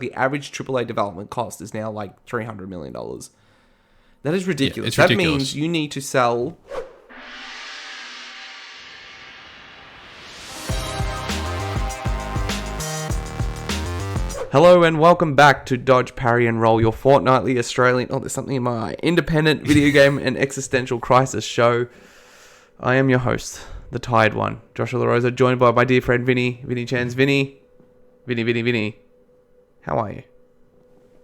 the average AAA development cost is now like $300 million. That is ridiculous. It's that ridiculous. means you need to sell... Hello and welcome back to Dodge, Parry and Roll, your fortnightly Australian... Oh, there's something in my eye. Independent video game and existential crisis show. I am your host, the tired one, Josh LaRosa, joined by my dear friend Vinnie. Vinnie Chans. Vinnie. How are you?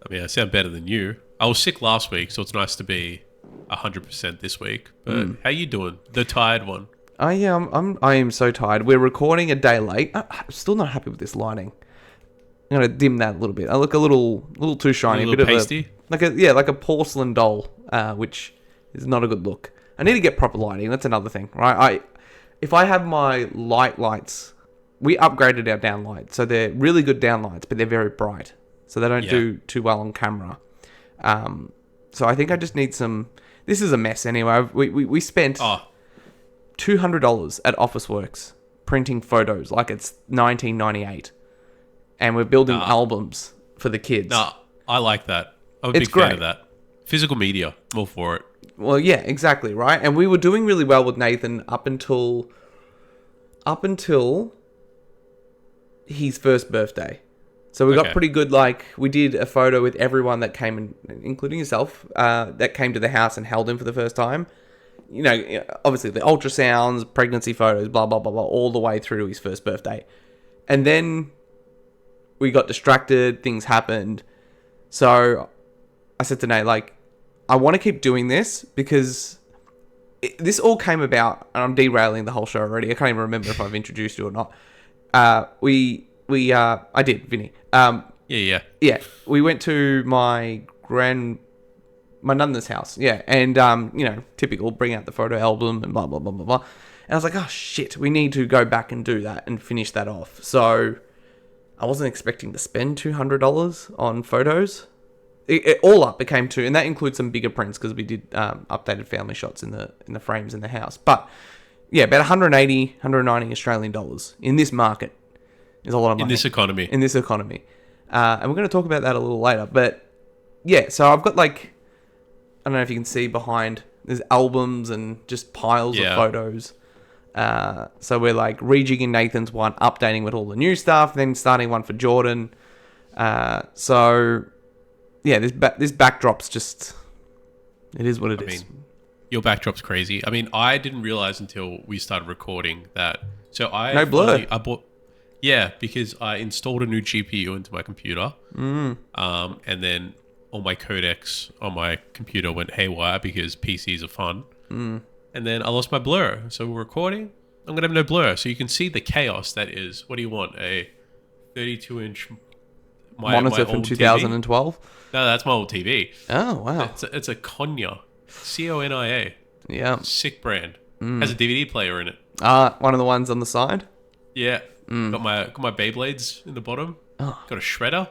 I mean, I sound better than you. I was sick last week, so it's nice to be 100% this week. But how you doing? The tired one. I am so tired. We're recording a day late. I'm still not happy with this lighting. I'm gonna dim that a little bit. I look a little too shiny. A little pasty? Like a porcelain doll, which is not a good look. I need to get proper lighting. That's another thing, right? If I have my lights, we upgraded our downlights, so they're really good downlights, but they're very bright, so they don't do too well on camera. So I think I just need some. This is a mess anyway. We spent $200 at Officeworks printing photos like it's 1998. And we're building albums for the kids. I like that. I'm a big fan of that. Physical media, I'm all for it. Well, yeah, exactly, right? And we were doing really well with Nathan up until his first birthday. So we got pretty good, like, we did a photo with everyone that came in, including yourself, that came to the house and held him for the first time. You know, obviously the ultrasounds, pregnancy photos, blah, blah, blah, blah, all the way through to his first birthday. And then we got distracted, things happened. So I said to Nate, like, I want to keep doing this because this all came about, and I'm derailing the whole show already. I can't even remember if I've introduced you or not. I did, Vinny. Yeah. We went to my nun's house. Yeah. And, typical, bring out the photo album and blah, blah, blah, blah, blah. And I was like, oh shit, we need to go back and do that and finish that off. So I wasn't expecting to spend $200 on photos. It all up became $200, and that includes some bigger prints because we did updated family shots in the frames in the house. But yeah, about 180, 190 Australian dollars in this market is a lot of money. In this economy. And we're going to talk about that a little later. But yeah, so I've got like, I don't know if you can see behind, there's albums and just piles of photos. So we're like rejigging Nathan's one, updating with all the new stuff, then starting one for Jordan. So yeah, this backdrop's just, it is what it is. Mean, your backdrop's crazy. I mean, I didn't realize until we started recording that. So no blur. Because I installed a new GPU into my computer. And then all my codecs on my computer went haywire because PCs are fun. And then I lost my blur. So we're recording. I'm going to have no blur. So you can see the chaos that is. What do you want? A 32-inch monitor from 2012? No, that's my old TV. Oh, wow. It's a Konya. Konia. Yeah. Sick brand. Has a DVD player in it. One of the ones on the side? Yeah. Got my Beyblades in the bottom. Oh. Got a shredder.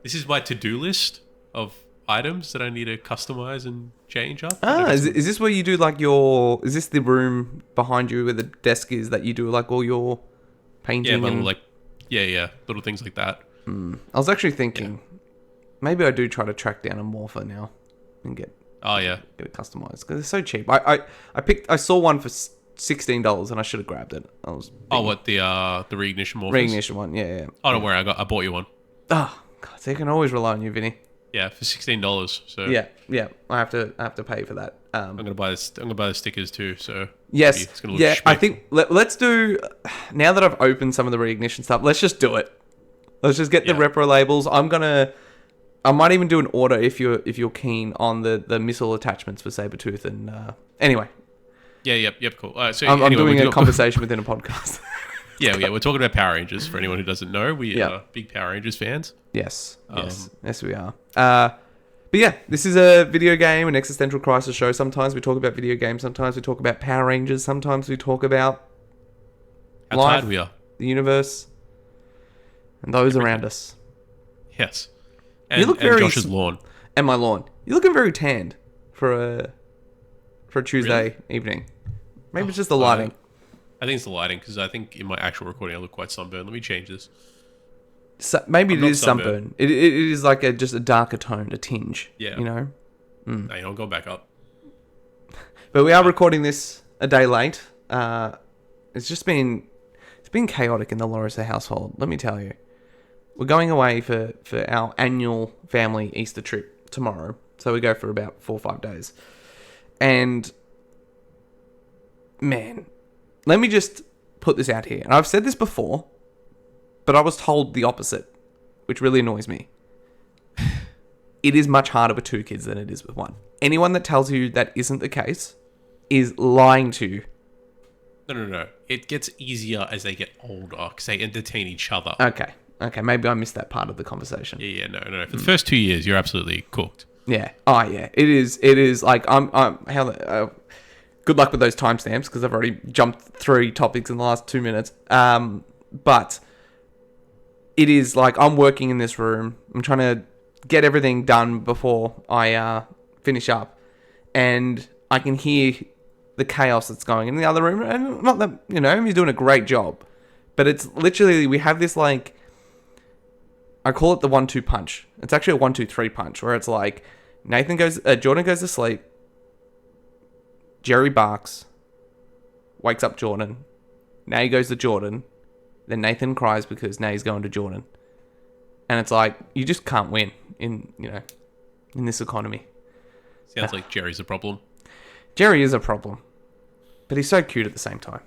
This is my to-do list of items that I need to customize and change up. Is this where you do like is this the room behind you where the desk is that you do like all your painting? Little things like that. I was actually thinking maybe I do try to track down a morpher now and get it customized because they're so cheap. I saw one for $16 and I should have grabbed it. The reignition morphers? Reignition one, yeah. Oh, don't worry, I bought you one. Oh, God, so you can always rely on you, Vinny. Yeah, for $16. So yeah, I have to pay for that. I'm gonna buy the stickers too. So yes, it's gonna look schmick. I think let's do. Now that I've opened some of the reignition stuff, let's just do it. Let's just get the repro labels. I might even do an order if you're keen on the missile attachments for Sabretooth and anyway. Yeah, yep, cool. So I'm doing a conversation within a podcast. Yeah, we're talking about Power Rangers. For anyone who doesn't know, we are big Power Rangers fans. Yes, we are. But yeah, this is a video game, an existential crisis show. Sometimes we talk about video games. Sometimes we talk about Power Rangers. Sometimes we talk about how life, tired we are, the universe, and those around us. Yes, you look very Josh's lawn and my lawn. You're looking very tanned for a Tuesday evening. Maybe it's just the lighting. I think it's the lighting because I think in my actual recording I look quite sunburned. Let me change this. So maybe I'm it not is sunburn. It is like just a darker tone, a tinge. Yeah. You know. No, you're not going back up. But we are recording this a day late. It's been chaotic in the Lorisa household. Let me tell you. We're going away for our annual family Easter trip tomorrow. So we go for about 4 or 5 days. And, man, let me just put this out here. And I've said this before, but I was told the opposite, which really annoys me. It is much harder with 2 kids than it is with 1. Anyone that tells you that isn't the case is lying to you. No. It gets easier as they get older because they entertain each other. Okay, maybe I missed that part of the conversation. Yeah, no. For the first 2 years, you're absolutely cooked. Yeah. Oh, yeah. It is like good luck with those timestamps because I've already jumped 3 topics in the last 2 minutes. But it is like I'm working in this room. I'm trying to get everything done before I finish up, and I can hear the chaos that's going in the other room. And not that he's doing a great job, but it's literally we have this like. I call it the 1-2 punch. It's actually a 1-2-3 punch where it's like Jordan goes to sleep, Jerry barks, wakes up Jordan, now he goes to Jordan, then Nathan cries because now he's going to Jordan. And it's like, you just can't win in this economy. Sounds like Jerry's a problem. Jerry is a problem, but he's so cute at the same time.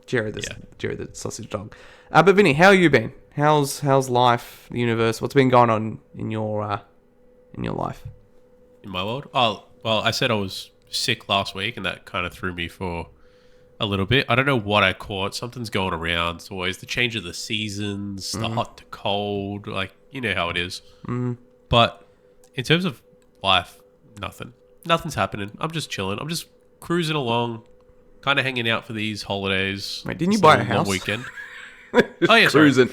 Jerry the sausage dog. But Vinny, how have you been? How's life, the universe? What's been going on in your life? In my world? Oh, well, I said I was sick last week, and that kind of threw me for a little bit. I don't know what I caught. Something's going around. It's always the change of the seasons, the hot to cold. Like, you know how it is. But in terms of life, nothing's happening. I'm just chilling. I'm just cruising along, kind of hanging out for these holidays. Wait, didn't you buy a house? Weekend. Oh, yeah, cruising.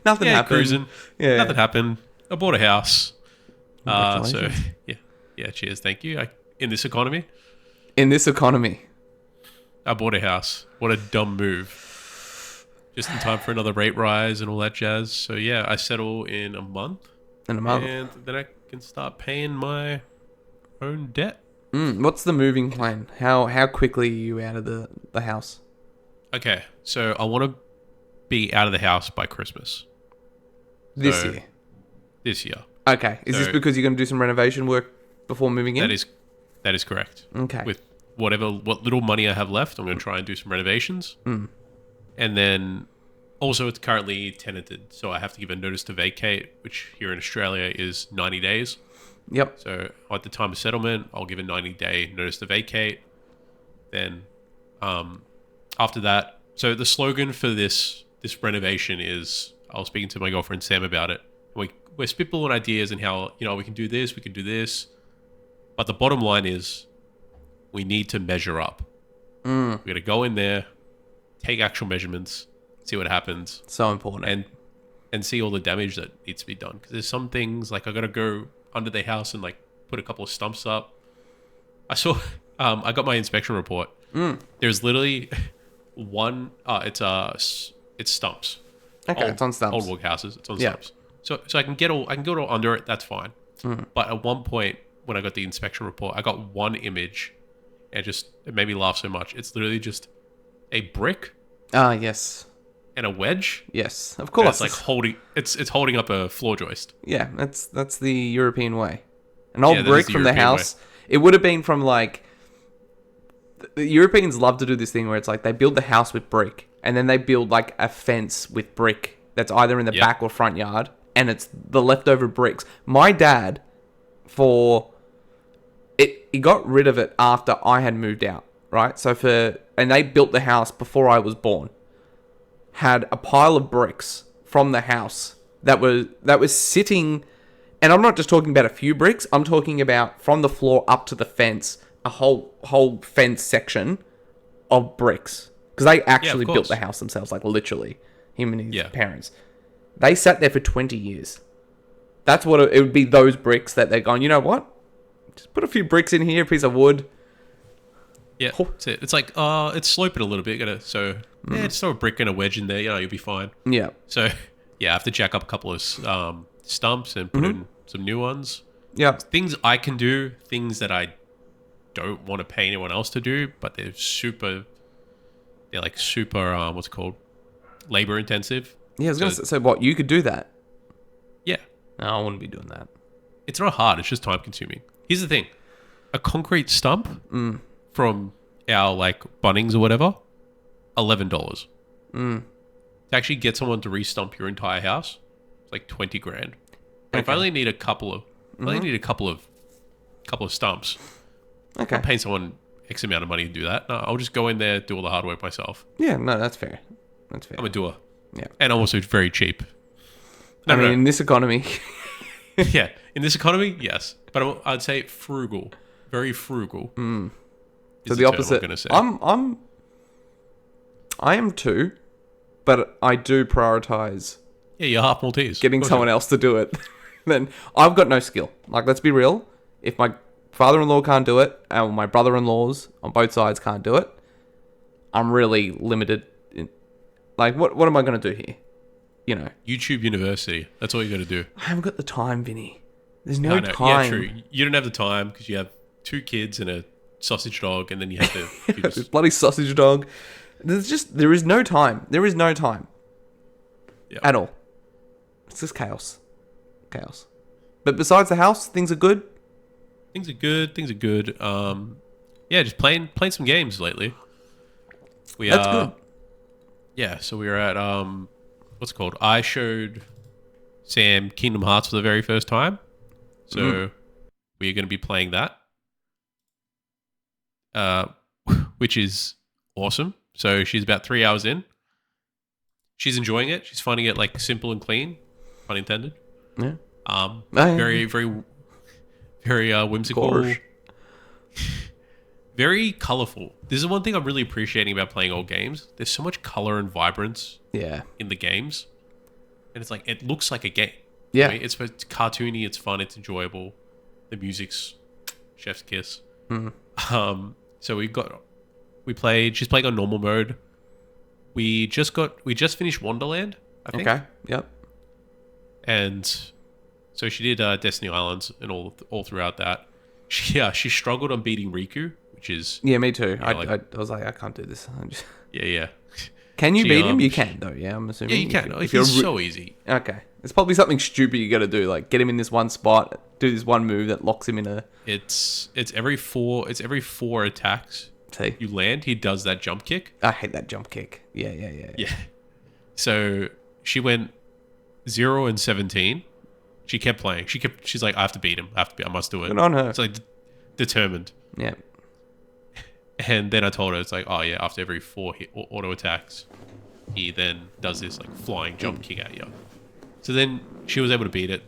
Nothing happened. Cruising. Yeah, nothing happened. I bought a house. Congratulations. So yeah. Cheers, thank you. In this economy, I bought a house. What a dumb move! Just in time for another rate rise and all that jazz. So yeah, I settle in a month. And then I can start paying my own debt. What's the moving plan? How quickly are you out of the house? Okay, so I want to be out of the house by Christmas. This year? This year. Okay. Is this because you're going to do some renovation work before moving in? That is correct. Okay. With what little money I have left, I'm going to try and do some renovations. And then also it's currently tenanted, so I have to give a notice to vacate, which here in Australia is 90 days. Yep. So at the time of settlement, I'll give a 90-day notice to vacate. Then after that, so the slogan for this renovation is, I was speaking to my girlfriend Sam about it. We're spitballing ideas and how, we can do this, we can do this. But the bottom line is we need to measure up. We're going to go in there, take actual measurements, see what happens. So important. And see all the damage that needs to be done. Because there's some things, like I got to go under the house and like put a couple of stumps up. I saw, I got my inspection report. There's literally one, it's stumps. Okay, it's on stumps. Old log houses, it's on stumps. So I can get all under it, that's fine. But at one point, when I got the inspection report, I got one image and it made me laugh so much. It's literally just a brick. Yes. And a wedge. Yes, of course. It's like it's holding up a floor joist. Yeah, that's the European way. An old brick from the house. Way. It would have been from like the Europeans love to do this thing where it's like they build the house with brick and then they build like a fence with brick that's either in the back or front yard, and it's the leftover bricks. My dad, he got rid of it after I had moved out, right? And they built the house before I was born. Had a pile of bricks from the house that was sitting, and I'm not just talking about a few bricks. I'm talking about from the floor up to the fence, a whole fence section of bricks, because they actually built the house themselves, like literally, him and his parents. They sat there for 20 years. That's what it would be. Those bricks that they're going, you know what? Just put a few bricks in here, a piece of wood. Yeah, that's it. It's like, it's sloping a little bit. Just throw a brick and a wedge in there. You'll be fine. Yeah. So, Yeah, I have to jack up a couple of stumps and put in some new ones. Yeah. Things I can do, things that I don't want to pay anyone else to do, but they're like super, what's it called? Labor intensive. Yeah, I was going to say, so what, you could do that? Yeah. No, I wouldn't be doing that. It's not hard, it's just time consuming. Here's the thing. A concrete stump from our like Bunnings or whatever, $11. To actually get someone to re-stump your entire house, it's like 20 grand. But if I only need a couple of couple of stumps, Okay. I'm paying someone X amount of money to do that. No, I'll just go in there, do all the hard work myself. Yeah, no, that's fair. That's fair. I'm a doer. Yeah. And also very cheap. I mean, in this economy. Yeah. In this economy, yes. But I'd say frugal. Very frugal. So the opposite. I'm going to say. I am too, but I do prioritize Yeah, you're half Maltese. getting someone else to do it. Then I've got no skill. Like, let's be real. If my father-in-law can't do it, and my brother-in-laws on both sides can't do it, I'm really limited. Like, what am I going to do here? You know, YouTube University. That's all you got to do. I haven't got the time, Vinny. There's no Yeah, time. true. You don't have the time because you have 2 kids and a sausage dog, and then you have to. This bloody sausage dog. There is no time. There is no time. Yeah. At all. It's just chaos. Chaos. But besides the house, things are good. Things are good. Things are good. Yeah, just playing some games lately. That's good. Yeah, so we were at what's it called? I showed Sam Kingdom Hearts for the very first time. So we're going to be playing that. Which is awesome. So she's about 3 hours in. She's enjoying it. She's finding it like simple and clean, pun intended. Yeah. Very, very, very whimsical. Gosh. Very colorful. This is one thing I'm really appreciating about playing old games. There's so much color and vibrance Yeah. in the games, and it's like it looks like a game. Yeah. I mean, it's cartoony. It's fun. It's enjoyable. The music's chef's kiss. So we played. She's playing on normal mode. We just finished Wonderland, I think. Okay. Yep. And so she did Destiny Islands and all throughout that. She struggled on beating Riku, which is Yeah, me too. Yeah, I was like, I can't do this. yeah. Can you She, beat him? You can, though. Yeah, I'm assuming. Yeah, you can. If It's so easy. Okay. It's probably something stupid you got to do, like get him in this one spot, do this one move that locks him in a. It's every four attacks See, you land. He does that jump kick. I hate that jump kick. Yeah. Yeah. So she went 0 and 17. She kept playing. She's like, I have to beat him. I must do it. Good on her. It's like determined. Yeah. And then I told her, it's like, oh yeah, after every 4 auto attacks, he then does this like flying jump kick at you. So then she was able to beat it.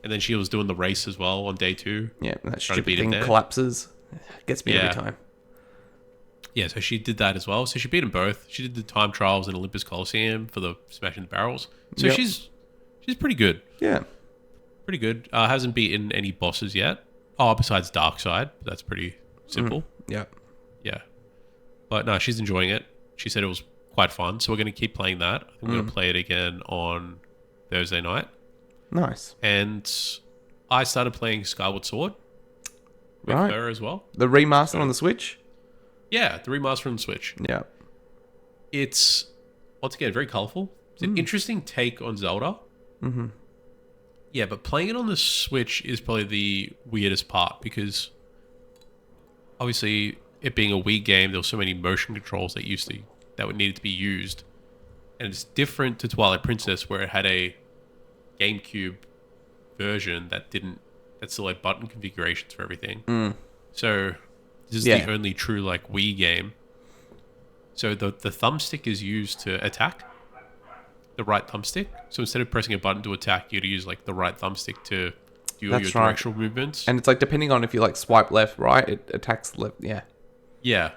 And then she was doing the race as well on day 2. Yeah, that Trying to beat stupid him thing there. collapses. Gets me Yeah. every time. Yeah, so she did that as well. So she beat them both. She did the time trials in Olympus Coliseum for the smashing the barrels. So Yep. she's pretty good. Yeah. Pretty good. Hasn't beaten any bosses yet. Oh, besides Darkseid. That's pretty simple. Yeah. Yeah. But no, she's enjoying it. She said it was quite fun. So we're going to keep playing that. I think we're going to play it again on Thursday night. Nice. And I started playing Skyward Sword with Right. her as well. The remaster on the Switch. Yeah, the remaster on the Switch. Yeah. It's, once again, very colorful. It's an interesting take on Zelda. Mm-hmm. Yeah, but playing it on the Switch is probably the weirdest part because obviously it being a Wii game, there were so many motion controls that would needed to be used. And it's different to Twilight Princess where it had a GameCube version that still had button configurations for everything. So this is the only true like Wii game. So the thumbstick is used to attack. The right thumbstick. So instead of pressing a button to attack, you'd use like the right thumbstick to do your That's right. directional movements. And it's like depending on if you like swipe left, right, it attacks left. Yeah. Yeah.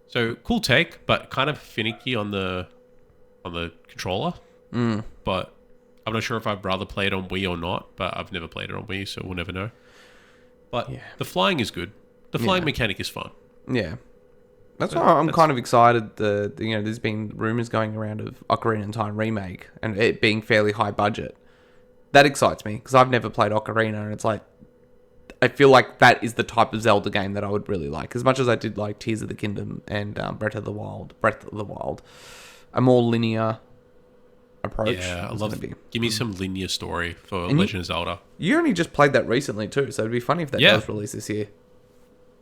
So cool take, but kind of finicky on the controller. But I'm not sure if I'd rather play it on Wii or not, but I've never played it on Wii, so we'll never know. But the flying is good. The flying mechanic is fun. Yeah. That's why I'm kind of excited. There's been rumors going around of Ocarina of Time remake and it being fairly high budget. That excites me because I've never played Ocarina, and it's like I feel like that is the type of Zelda game that I would really like. As much as I did like Tears of the Kingdom and Breath of the Wild, a more linear approach. Yeah, I love it. Give me some linear story for Legend of Zelda. You only just played that recently too, so it'd be funny if that does release this year.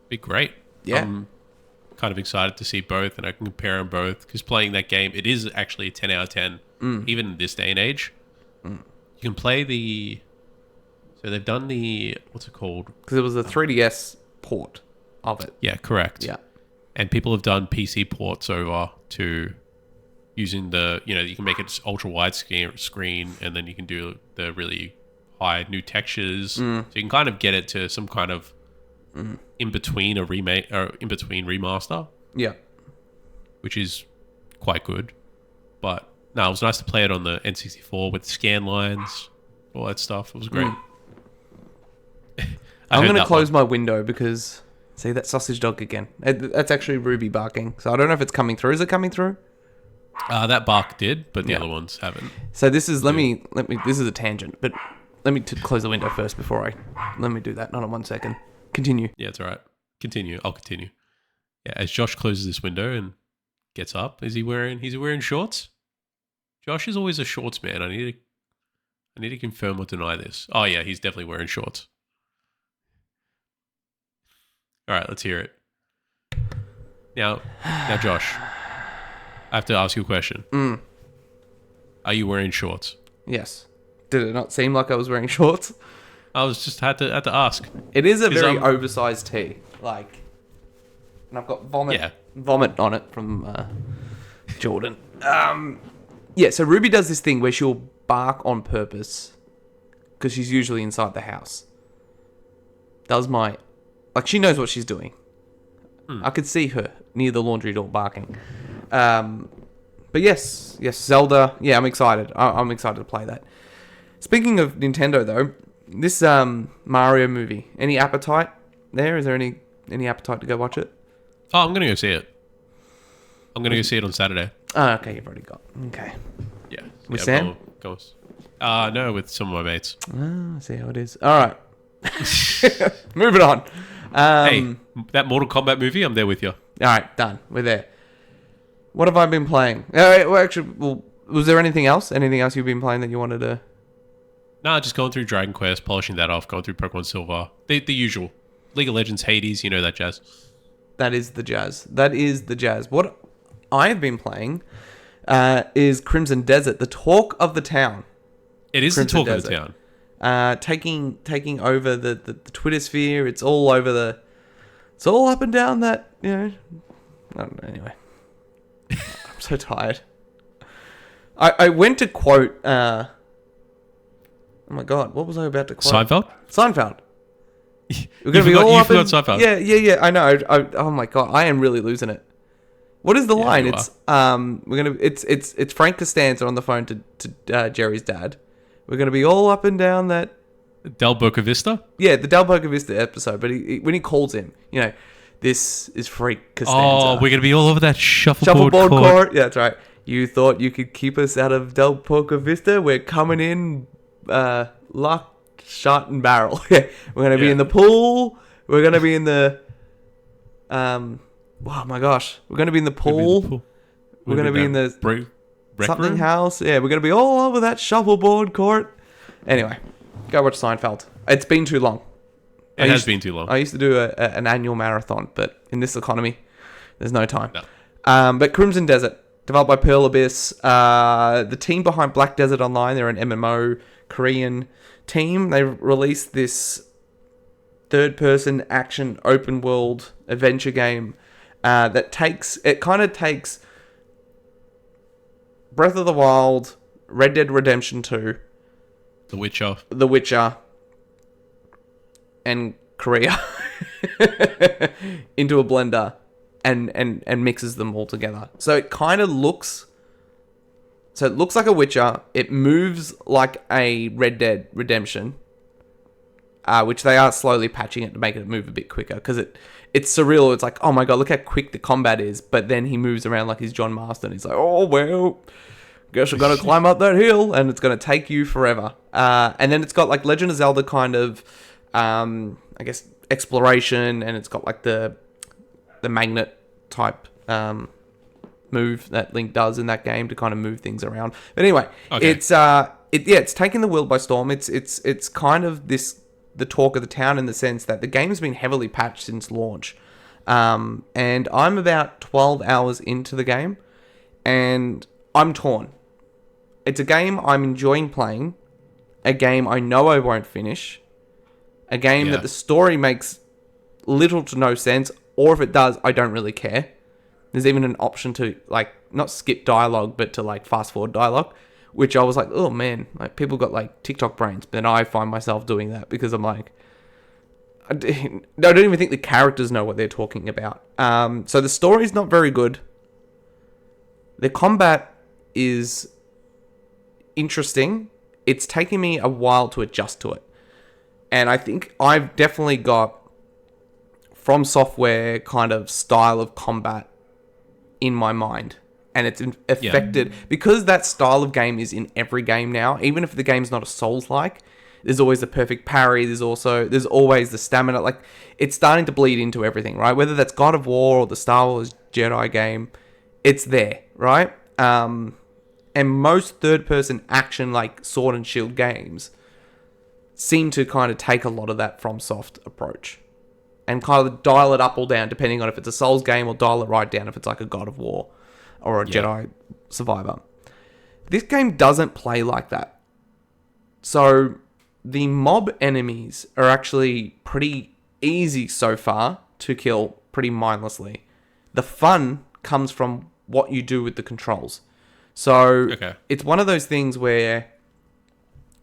Be great. Yeah. I'm kind of excited to see both, and I can compare them both because playing that game, it is actually a 10 out of 10, even in this day and age. You can play so they've done what's it called? Because it was a 3DS port of it. Yeah, correct. Yeah. And people have done PC ports over to using you can make it ultra wide screen, and then you can do the really high new textures. So you can kind of get it to some kind of in between a remake or in between remaster. Yeah. Which is quite good. But no, it was nice to play it on the N64 with scan lines, all that stuff. It was great. I'm going to close my window because, see, that sausage dog again. That's actually Ruby barking. So I don't know if it's coming through. Is it coming through? That bark did, but the other ones haven't. So this is, this is a tangent, but let me close the window first before let me do that. Not in 1 second. Continue. Yeah, it's all right. Continue. I'll continue. Yeah, as Josh closes this window and gets up, is he wearing shorts? Josh is always a shorts man. I need to confirm or deny this. Oh yeah, he's definitely wearing shorts. All right, let's hear it. Now, Josh, I have to ask you a question. Are you wearing shorts? Yes. Did it not seem like I was wearing shorts? I was just had to ask. It is a very oversized tee, and I've got vomit on it from Jordan. So Ruby does this thing where she'll bark on purpose because she's usually inside the house. She knows what she's doing. I could see her near the laundry door barking. But yes, Zelda. Yeah, I'm excited. I'm excited to play that. Speaking of Nintendo, though, this Mario movie. Any appetite there? Is there any appetite to go watch it? Oh, I'm gonna go see it. I'm gonna go see it on Saturday. Oh, okay, you've already got. Okay. Yeah. With Sam? No, with some of my mates. I see how it is. All right. Moving on. Hey, that Mortal Kombat movie, I'm there with you. All right, done. We're there. What have I been playing? Was there anything else? Anything else you've been playing that you wanted to... Nah, just going through Dragon Quest, polishing that off, going through Pokemon Silver. The usual. League of Legends, Hades, you know that jazz. That is the jazz. What I have been playing is Crimson Desert, the talk of the town. It is Crimson the talk of the town. Taking over the Twitter sphere. It's all over it's all up and down that, I don't know, anyway. I'm so tired. I went to quote, oh my God, what was I about to quote? Seinfeld. We're gonna be all up in, Seinfeld. Yeah. I know. Oh my God, I am really losing it. What is the line? It's Frank Costanza on the phone to Jerry's dad. We're gonna be all up and down that Del Boca Vista. Yeah, the Del Boca Vista episode. But when he calls him, this is Frank Costanza. Oh, we're gonna be all over that shuffleboard court. Yeah, that's right. You thought you could keep us out of Del Boca Vista? We're coming in, lock, shot, and barrel. We're gonna be in the pool. We're gonna be in the oh my gosh, we're gonna be in the pool. We're gonna be in the something house. Yeah, we're gonna be all over that shuffleboard court. Anyway, go watch Seinfeld. It's been too long. It has been too long. I used to do an annual marathon, but in this economy, there's no time. No. But Crimson Desert, developed by Pearl Abyss, the team behind Black Desert Online, they're an MMO Korean team. They released this third-person action open-world adventure game that takes Breath of the Wild, Red Dead Redemption 2, The Witcher, and Korea into a blender and mixes them all together. So it kind of looks like a Witcher. It moves like a Red Dead Redemption. which they are slowly patching it to make it move a bit quicker, because it's surreal. It's like, oh my god, look how quick the combat is, but then he moves around like he's John Marston. He's like, oh well, guess I'm gonna climb up that hill, and it's gonna take you forever. And then it's got like Legend of Zelda kind of, I guess, exploration, and it's got like the magnet type move that Link does in that game to kind of move things around. But anyway, okay. It's taking the world by storm. It's kind of the talk of the town, in the sense that the game's been heavily patched since launch. And I'm about 12 hours into the game, and I'm torn. It's a game I'm enjoying playing, a game I know I won't finish, a game that the story makes little to no sense, or if it does, I don't really care. There's even an option to, like, not skip dialogue, but to, like, fast forward dialogue, which I was like, oh man, like, people got like TikTok brains, but then I find myself doing that because I'm like, I don't even think the characters know what they're talking about. So the story's not very good. The combat is interesting. It's taking me a while to adjust to it. And I think I've definitely got From Software kind of style of combat in my mind. And it's affected because that style of game is in every game now. Even if the game's not a Souls-like, there's always the perfect parry. There's always the stamina. Like, it's starting to bleed into everything, right? Whether that's God of War or the Star Wars Jedi game, it's there, right? And most third-person action, like sword and shield games, seem to kind of take a lot of that FromSoft approach and kind of dial it up or down depending on if it's a Souls game, or dial it right down if it's like a God of War or a Jedi Survivor. This game doesn't play like that. So the mob enemies are actually pretty easy so far to kill pretty mindlessly. The fun comes from what you do with the controls. So it's one of those things where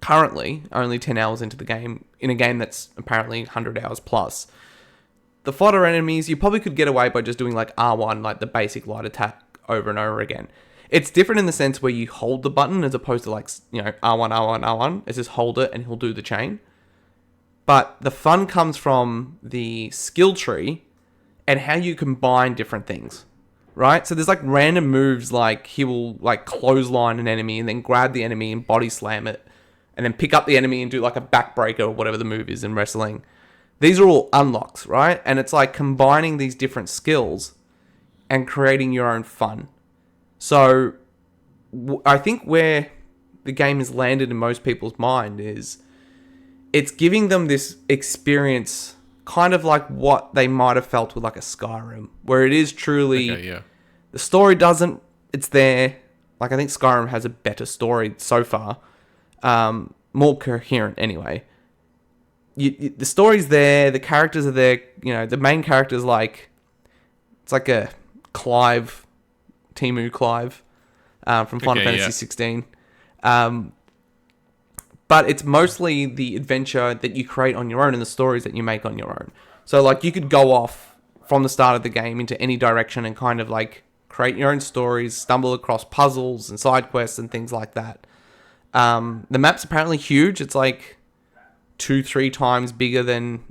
currently, only 10 hours into the game, in a game that's apparently 100 hours plus, the fodder enemies, you probably could get away by just doing like R1, like the basic light attack, over and over again. It's different in the sense where you hold the button as opposed to like, you know, R1, R1, R1. It's just hold it and he'll do the chain. But the fun comes from the skill tree and how you combine different things, right? So there's like random moves, like he will like clothesline an enemy and then grab the enemy and body slam it and then pick up the enemy and do like a backbreaker or whatever the move is in wrestling. These are all unlocks, right? And it's like combining these different skills and creating your own fun. So I think where the game has landed in most people's mind is it's giving them this experience kind of like what they might have felt with like a Skyrim, where it is truly the story doesn't, it's there. Like, I think Skyrim has a better story so far, more coherent anyway. The story's there, the characters are there, you know, the main character's like, it's like a Timu Clive from Final Fantasy 16. But it's mostly the adventure that you create on your own and the stories that you make on your own. So, like, you could go off from the start of the game into any direction and kind of, like, create your own stories, stumble across puzzles and side quests and things like that. The map's apparently huge. It's, like, 2-3 times bigger than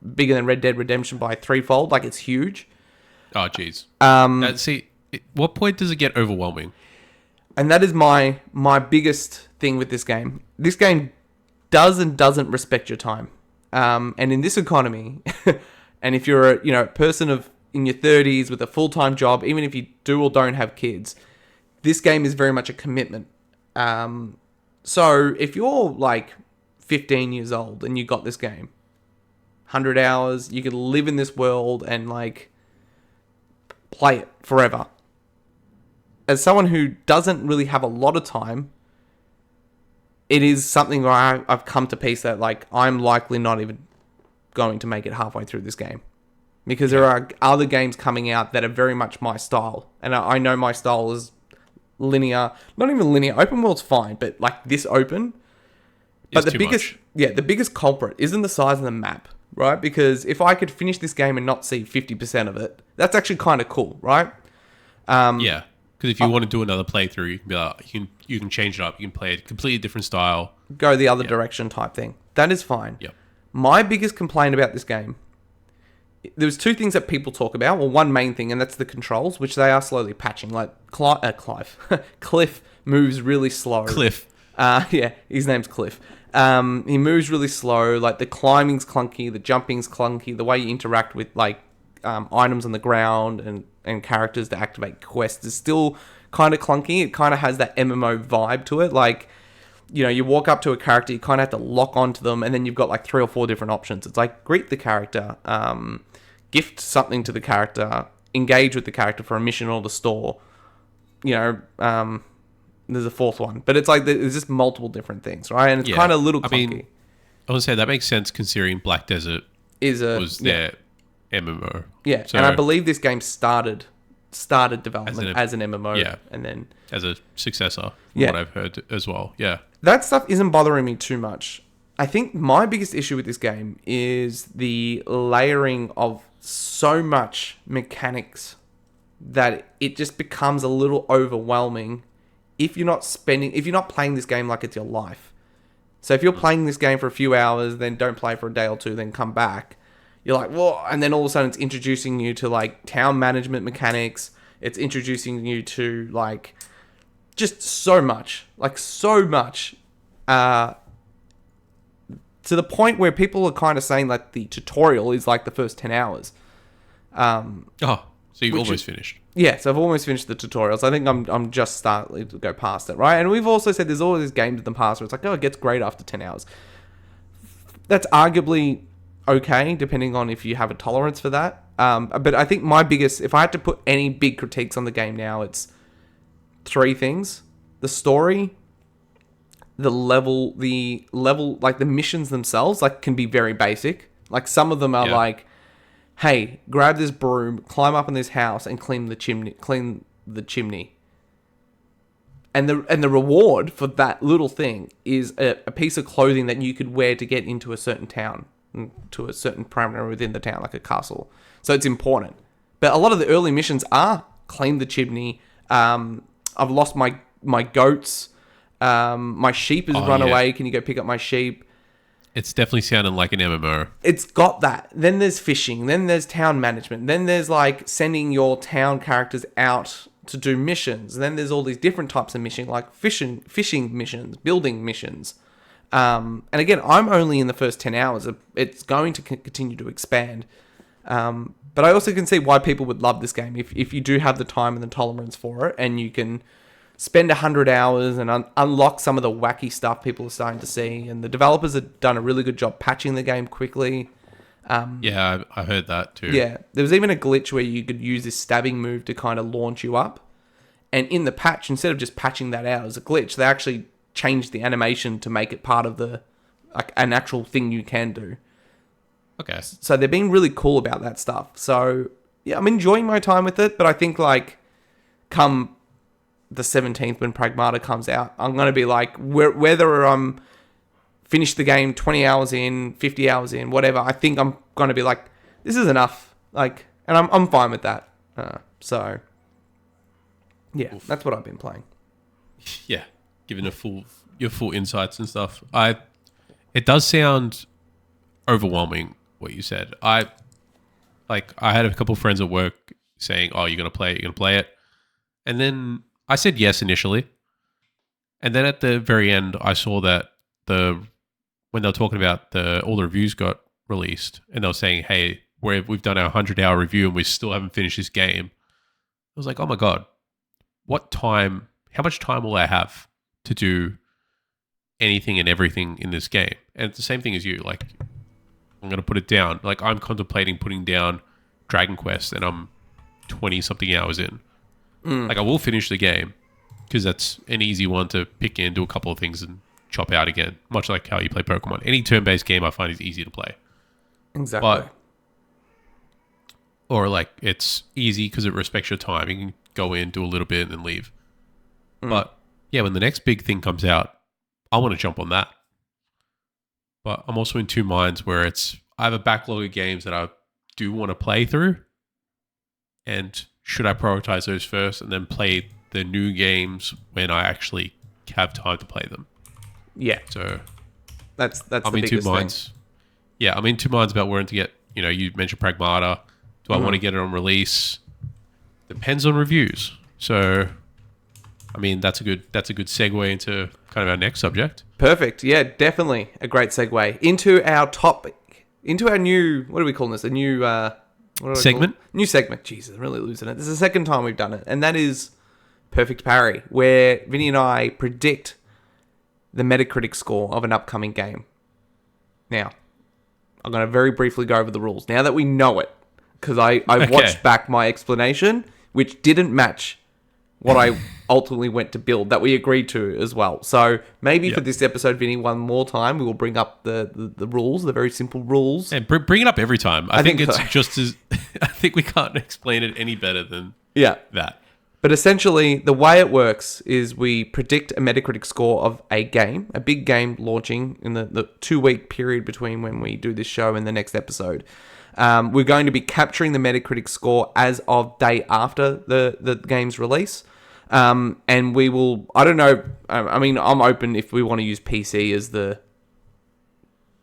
Red Dead Redemption by threefold. Like, it's huge. Oh, jeez. See, what point does it get overwhelming? And that is my biggest thing with this game. This game does and doesn't respect your time. And in this economy, and if you're a person in your 30s with a full-time job, even if you do or don't have kids, this game is very much a commitment. So if you're like 15 years old and you got this game, 100 hours, you could live in this world and like play it forever. As someone who doesn't really have a lot of time, it is something where I've come to peace that like I'm likely not even going to make it halfway through this game, because there are other games coming out that are very much my style, and I know my style is linear, not even linear. Open world's fine, but like this open. But the biggest culprit isn't the size of the map, right? Because if I could finish this game and not see 50% of it, that's actually kind of cool, right? Because if you want to do another playthrough, you can be like, you can change it up. You can play a completely different style. Go the other direction type thing. That is fine. Yep. My biggest complaint about this game, there was two things that people talk about. Well, one main thing, and that's the controls, which they are slowly patching. Like Cliff moves really slow. Cliff. Yeah, his name's Cliff. He moves really slow. Like the climbing's clunky, the jumping's clunky. The way you interact with like items on the ground and characters to activate quests is still kind of clunky. It kind of has that MMO vibe to it. Like, you know, you walk up to a character, you kind of have to lock onto them, and then you've got like 3 or 4 different options. It's like greet the character, gift something to the character, engage with the character for a mission or the store. You know, there's a 4th one, but it's like there's just multiple different things, right? And it's kind of a little clunky. I mean, I would say that makes sense considering Black Desert was their MMO. Yeah, so, and I believe this game started development as an MMO, and then as a successor, from what I've heard as well. Yeah, that stuff isn't bothering me too much. I think my biggest issue with this game is the layering of so much mechanics that it just becomes a little overwhelming if you're not playing this game like it's your life. So if you're playing this game for a few hours, then don't play for a day or two, then come back. You're like, whoa, and then all of a sudden it's introducing you to like town management mechanics. It's introducing you to like just so much, to the point where people are kind of saying like the tutorial is like the first 10 hours. So you've almost finished. Yeah, so I've almost finished the tutorials. I think I'm just starting to go past it, right? And we've also said there's all these games in the past where it's like, oh, it gets great after 10 hours. That's arguably okay, depending on if you have a tolerance for that. But I think if I had to put any big critiques on the game now, it's 3 things. The story, the level, like the missions themselves, like can be very basic. Like some of them are like, hey, grab this broom, climb up in this house and clean the chimney. And the reward for that little thing is a piece of clothing that you could wear to get into a certain town, to a certain parameter within the town, like a castle. So it's important. But a lot of the early missions are clean the chimney. I've lost my goats. My sheep has run away. Can you go pick up my sheep? It's definitely sounding like an MMO. It's got that. Then there's fishing. Then there's town management. Then there's like sending your town characters out to do missions. Then there's all these different types of missions, like fishing missions, building missions. And again, I'm only in the first 10 hours. It's going to continue to expand. But I also can see why people would love this game if you do have the time and the tolerance for it, and you can spend 100 hours and unlock some of the wacky stuff people are starting to see. And the developers have done a really good job patching the game quickly. I heard that too. Yeah, there was even a glitch where you could use this stabbing move to kind of launch you up. And in the patch, instead of just patching that out as a glitch, they actually changed the animation to make it part of an actual thing you can do. Okay. So they're being really cool about that stuff. So yeah, I'm enjoying my time with it, but I think like come the 17th when Pragmata comes out, I'm going to be like, whether I'm finished the game 20 hours in, 50 hours in, whatever, I think I'm going to be like, this is enough. Like, and I'm fine with that. So yeah, that's what I've been playing. Yeah. Giving your full insights and stuff. It does sound overwhelming what you said. I had a couple of friends at work saying, "Oh, you're gonna play it," and then I said yes initially, and then at the very end, I saw that when they were talking about all the reviews got released, and they were saying, "Hey, we've done our 100-hour review and we still haven't finished this game." I was like, "Oh my god, what time? How much time will I have to do anything and everything in this game?" And it's the same thing as you. Like, I'm going to put it down. Like, I'm contemplating putting down Dragon Quest and I'm 20-something hours in. Like, I will finish the game because that's an easy one to pick in, do a couple of things and chop out again. Much like how you play Pokemon. Any turn-based game I find is easy to play. Exactly. Or, like, it's easy because it respects your time. You can go in, do a little bit, and then leave. But, yeah, when the next big thing comes out, I want to jump on that. But I'm also in two minds where I have a backlog of games that I do want to play through. And should I prioritize those first and then play the new games when I actually have time to play them. Yeah, So that's I'm the in two biggest thing. minds. Yeah, I'm in two minds about where to get. You mentioned Pragmata. Do I want to get it on release? Depends on reviews. So, that's a good segue into kind of our next subject. Perfect. Yeah, definitely a great segue into our topic, into our new, what are we calling this? A new what do I Segment? call it? New segment. Jesus, I'm really losing it. This is the second time we've done it, and that is Perfect Parry, where Vinny and I predict the Metacritic score of an upcoming game. Now, I'm going to very briefly go over the rules now that we know it, because I watched back my explanation, which didn't match what I ultimately went to build, that we agreed to as well. So maybe for this episode, Vinny, one more time, we will bring up the rules, the very simple rules. And bring it up every time. I think it's so. just as... I think we can't explain it any better than that. But essentially, the way it works is we predict a Metacritic score of a game, a big game launching in the 2-week period between when we do this show and the next episode. We're going to be capturing the Metacritic score as of day after the game's release. And we will... I don't know... I'm open if we want to use PC as the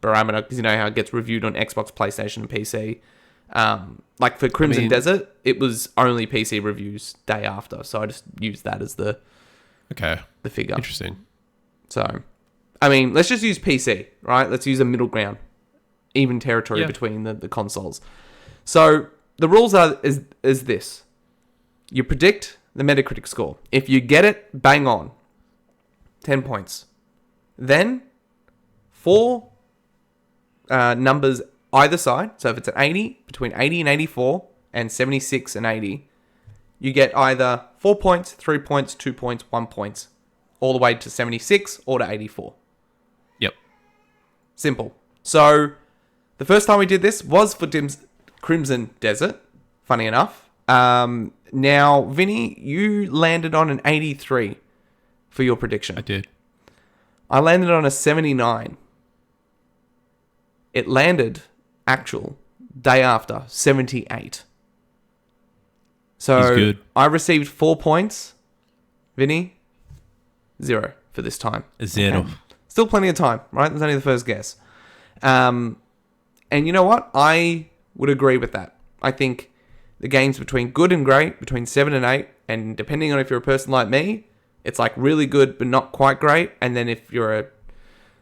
parameter, because you know how it gets reviewed on Xbox, PlayStation, and PC. Like for Crimson Desert, it was only PC reviews day after, so I just used that as the figure. Interesting. So, let's just use PC, right? Let's use a middle ground, even territory between the consoles. So the rules is this: you predict the Metacritic score. If you get it, bang on, 10 points. Then 4 numbers either side. So if it's at 80, between 80 and 84, and 76 and 80, you get either 4 points, 3 points, 2 points, 1 point, all the way to 76 or to 84. Yep. Simple. So the first time we did this was for Crimson Desert, funny enough. Now, Vinny, you landed on an 83 for your prediction. I did. I landed on a 79. It landed actual day after 78. So He's good. I received 4 points. Vinny, 0 for this time. Zero. Okay. Still plenty of time, right? There's only the first guess. And you know what? I would agree with that. I think the game's between good and great, between 7 and 8, and depending on if you're a person like me, it's like really good but not quite great. And then if you're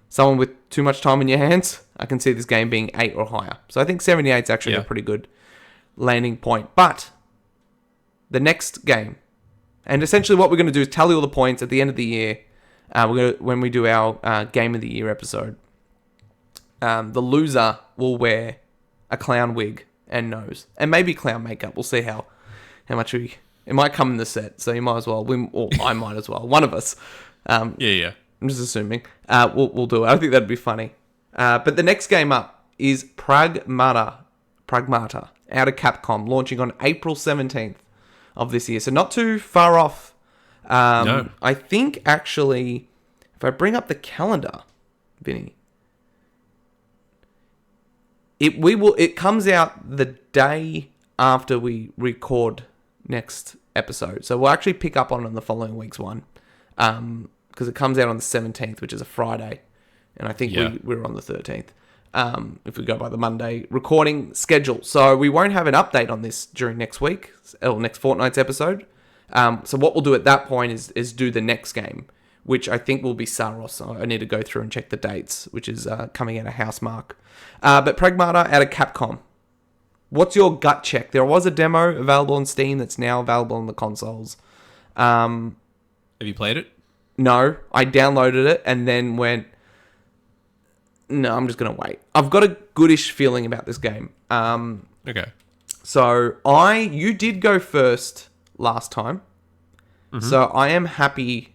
someone with too much time in your hands, I can see this game being 8 or higher. So I think 78 is actually a pretty good landing point. But the next game, and essentially what we're going to do is tally all the points at the end of the year. When we do our Game of the Year episode, the loser will wear a clown wig and nose, and maybe clown makeup. We'll see how much it might come in the set. So you might as well, or I might as well. One of us. I'm just assuming. We'll do it. I think that'd be funny. But the next game up is Pragmata, out of Capcom, launching on April 17th of this year. So not too far off. No. I think, actually, if I bring up the calendar, Vinny, it comes out the day after we record next episode. So we'll actually pick up on the following week's one. Because it comes out on the 17th, which is a Friday. And I think we're on the 13th, if we go by the Monday recording schedule. So we won't have an update on this during next week, or next fortnight's episode. So what we'll do at that point is do the next game, which I think will be Saros. So I need to go through and check the dates, which is coming out of Housemark. But Pragmata out of Capcom. What's your gut check? There was a demo available on Steam that's now available on the consoles. Have you played it? No, I downloaded it and then went, no, I'm just going to wait. I've got a goodish feeling about this game. Okay. So you did go first last time. Mm-hmm. So I am happy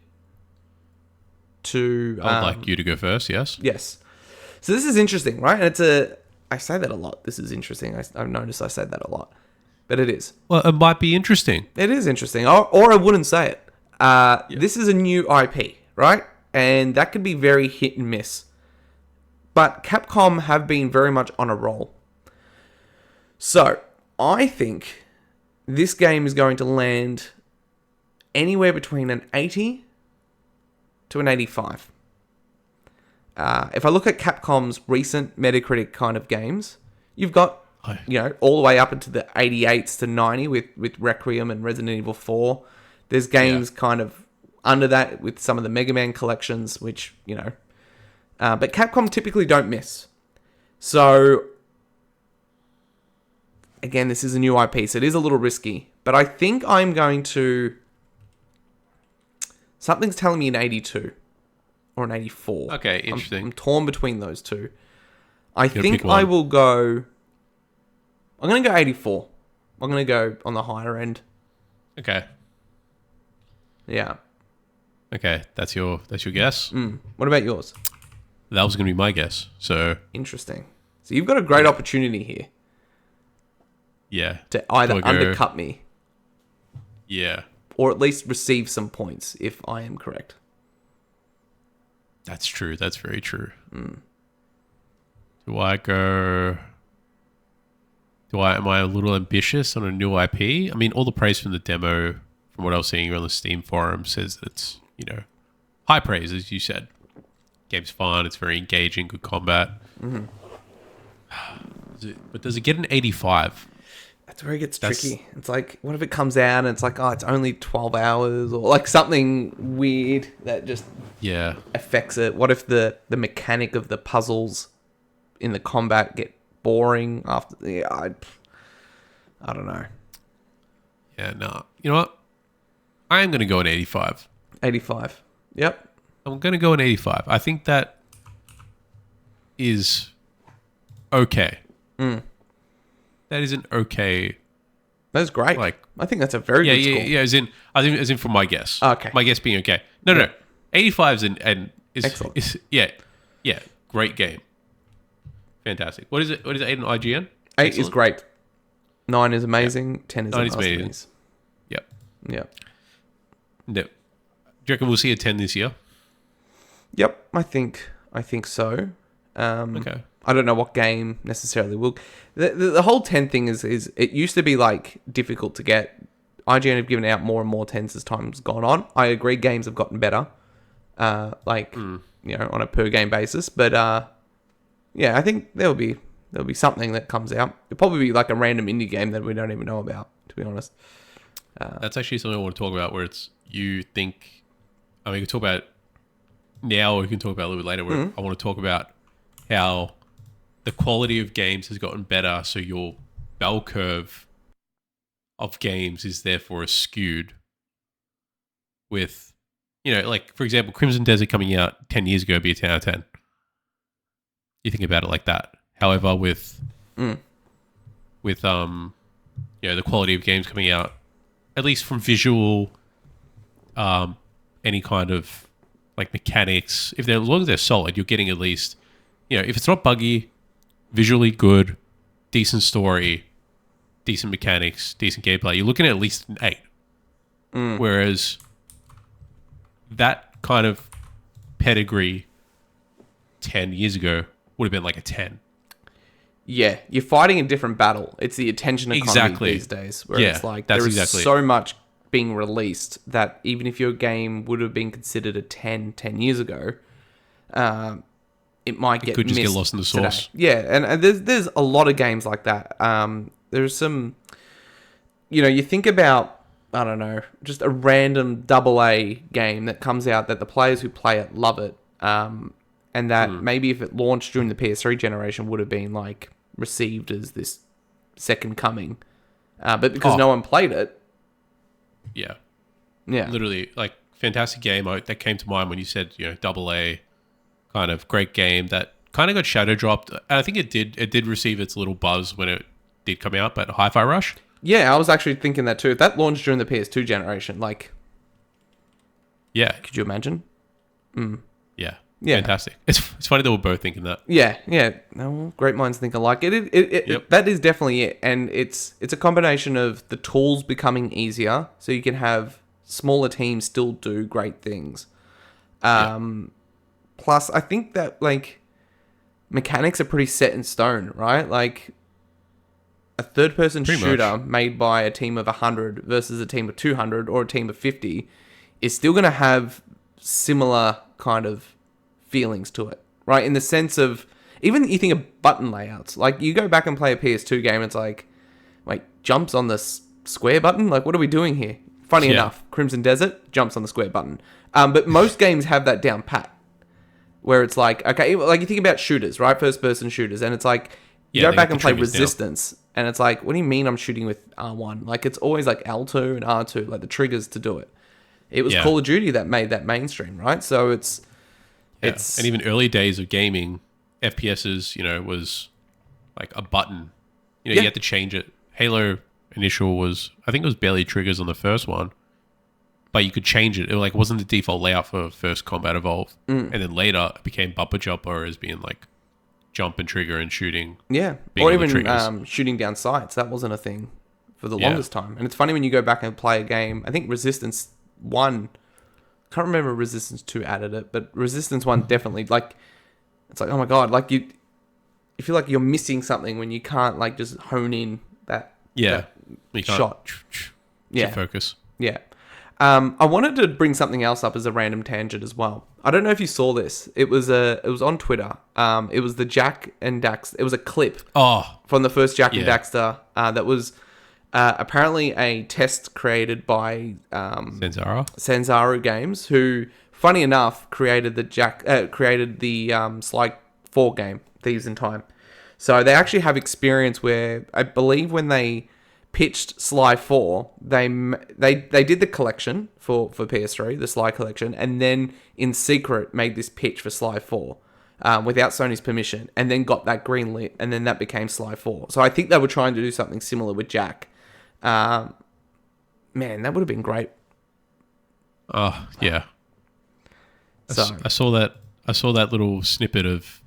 to... I'd like you to go first, yes? Yes. So this is interesting, right? And I say that a lot. This is interesting. I've noticed I say that a lot. But it is. Well, it might be interesting. It is interesting. Or I wouldn't say it. This is a new IP, right? And that could be very hit and miss. But Capcom have been very much on a roll. So, I think this game is going to land anywhere between an 80 to an 85. If I look at Capcom's recent Metacritic kind of games, you've got, all the way up into the 88s to 90 with Requiem and Resident Evil 4. There's games kind of under that with some of the Mega Man collections, which, but Capcom typically don't miss. So, again, this is a new IP, so it is a little risky. But I think I'm going to... Something's telling me an 82 or an 84. Okay, interesting. I'm torn between those two. I think I will go... I'm going to go 84. I'm going to go on the higher end. Okay. Yeah. Okay, that's your guess? What about yours? That was going to be my guess. So interesting. So you've got a great opportunity here. Yeah. To either undercut me. Yeah. Or at least receive some points if I am correct. That's true. That's very true. Do I go... Am I a little ambitious on a new IP? I mean, all the praise from the demo, from what I was seeing on the Steam forum, says that it's, high praise, as you said. Game's fun. It's very engaging. Good combat. But does it get an 85? That's where it gets tricky. It's like, what if it comes out and it's like, it's only 12 hours, or like something weird that just affects it? What if the mechanic of the puzzles in the combat get boring after? I don't know. Yeah, no. You know what? I am going to go an 85. 85. Yep. I'm going to go an 85. I think that is okay. That is an okay. That's great. Like, I think that's a very good score. Yeah. As in for my guess. Okay. My guess being okay. No. 85 is excellent. Yeah. Great game. Fantastic. What is it? 8 on IGN? 8 Excellent. is great. 9 is amazing. 10 is amazing. Yep. No. Do you reckon we'll see a 10 this year? Yep, I think so. Okay. I don't know what game necessarily will. The whole 10 thing is it used to be like difficult to get. IGN have given out more and more 10s as time's gone on. I agree, games have gotten better, on a per game basis. But I think there'll be something that comes out. It'll probably be like a random indie game that we don't even know about, to be honest. That's actually something I want to talk about. Where it's you think. I mean, we can talk about it now, or we can talk about it a little bit later. Where I want to talk about how the quality of games has gotten better, so your bell curve of games is therefore skewed with, like, for example, Crimson Desert coming out 10 years ago would be a 10 out of 10. You think about it like that. However, with the quality of games coming out, at least from visual, any kind of like mechanics, as long as they're solid, you're getting at least, if it's not buggy, visually good, decent story, decent mechanics, decent gameplay, you're looking at least an 8. Whereas that kind of pedigree 10 years ago would have been like a 10. Yeah, you're fighting a different battle. It's the attention economy these days, where it's like there is so much being released that even if your game would have been considered a 10 years ago, it might get get lost in the sauce. Today. Yeah, and there's a lot of games like that. There's some, you think about, I don't know, just a random AA game that comes out that the players who play it love it, and that maybe if it launched during the PS3 generation would have been like received as this second coming, but because no one played it. Yeah. Yeah. Literally, like, fantastic game. That came to mind when you said, AA kind of great game that kind of got shadow dropped. I think it did receive its little buzz when it did come out, but Hi-Fi Rush? Yeah, I was actually thinking that too. If that launched during the PS2 generation, like... Yeah. Could you imagine? Yeah. Yeah. Fantastic. It's funny that we're both thinking that. Yeah. No, great minds think alike. That is definitely it. And it's a combination of the tools becoming easier, so you can have smaller teams still do great things. Plus, I think that, like, mechanics are pretty set in stone, right? Like, a third-person Pretty shooter made by a team of 100 versus a team of 200 or a team of 50 is still going to have similar kind of feelings to it, right? In the sense of, even you think of button layouts. Like, you go back and play a PS2 game, it's like, wait, jumps on the square button? Like, what are we doing here? Funny enough, Crimson Desert jumps on the square button. But most games have that down pat, where it's like, okay, like you think about shooters, right? First-person shooters, and it's like, you go back and play Resistance, and it's like, what do you mean I'm shooting with R1? Like, it's always like L2 and R2, like the triggers to do it. It was Call of Duty that made that mainstream, right? So it's... And even early days of gaming, FPSs, was like a button. You had to change it. Halo Initial was, I think it was barely triggers on the first one, but you could change it. It wasn't the default layout for first Combat Evolved. And then later it became bumper jumper as being like jump and trigger and shooting. Yeah. Or even shooting down sights. That wasn't a thing for the longest time. And it's funny when you go back and play a game. I think Resistance 1, can't remember Resistance 2 added it, but Resistance 1 definitely, like, it's like, oh my God, like you feel like you're missing something when you can't like just hone in that, that shot. Focus. Yeah. I wanted to bring something else up as a random tangent as well. I don't know if you saw this. It was on Twitter. It was the Jak and Daxter. It was a clip from the first Jak and Daxter that was apparently a test created by Sanzaru Games, who, funny enough, created the Sly 4 game, Thieves in Time. So they actually have experience where, I believe when they pitched Sly 4, they did the collection for PS3, the Sly collection, and then in secret made this pitch for Sly 4 without Sony's permission, and then got that green lit, and then that became Sly 4. So I think they were trying to do something similar with Jak. Man, that would have been great. Oh, yeah. So I saw that little snippet of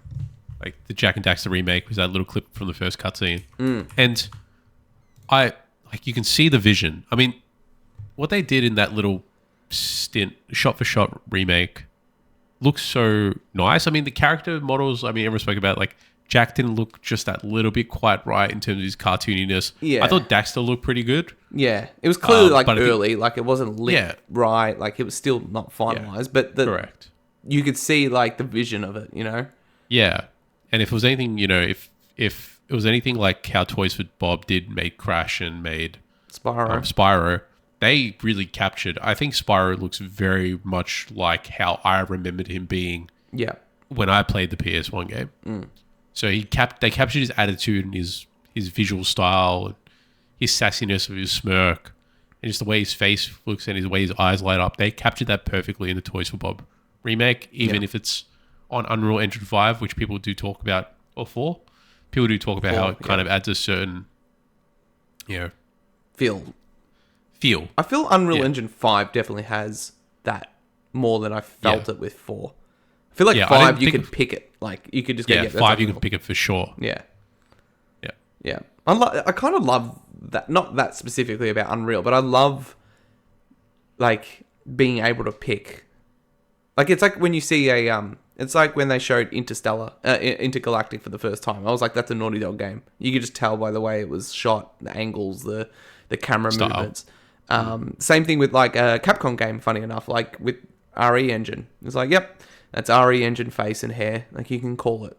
like the Jak and Daxter remake, was that little clip from the first cutscene. And you can see the vision. I mean, what they did in that little stint, shot for shot remake, looks so nice. I mean, the character models, everyone spoke about, like, Jak didn't look just that little bit quite right in terms of his cartooniness. Yeah. I thought Daxter looked pretty good. Yeah. It was clearly early, like it wasn't lit right, like it was still not finalized, but correct. You could see like the vision of it, Yeah. And if it was anything, if it was anything like how Toys for Bob made Crash and made Spyro, they really captured. I think Spyro looks very much like how I remembered him being. Yeah. When I played the PS1 game. So they captured his attitude and his visual style, and his sassiness of his smirk, and just the way his face looks and the way his eyes light up. They captured that perfectly in the Toys for Bob remake, even if it's on Unreal Engine 5, which people do talk about, or 4. People do talk about how it kind of adds a certain, feel. I feel Unreal Engine 5 definitely has that more than I felt it with 4. I feel like 5, you could pick it. Like, you could just go, 5, you can pick it for sure. Yeah. I kind of love that. Not that specifically about Unreal, but I love, like, being able to pick. Like, it's like when you see it's like when they showed Intergalactic for the first time. I was like, that's a Naughty Dog game. You could just tell by the way it was shot, the angles, the camera movements. Same thing with, like, a Capcom game, funny enough, like with RE Engine. It's like, yep, that's RE Engine face and hair. Like, you can call it.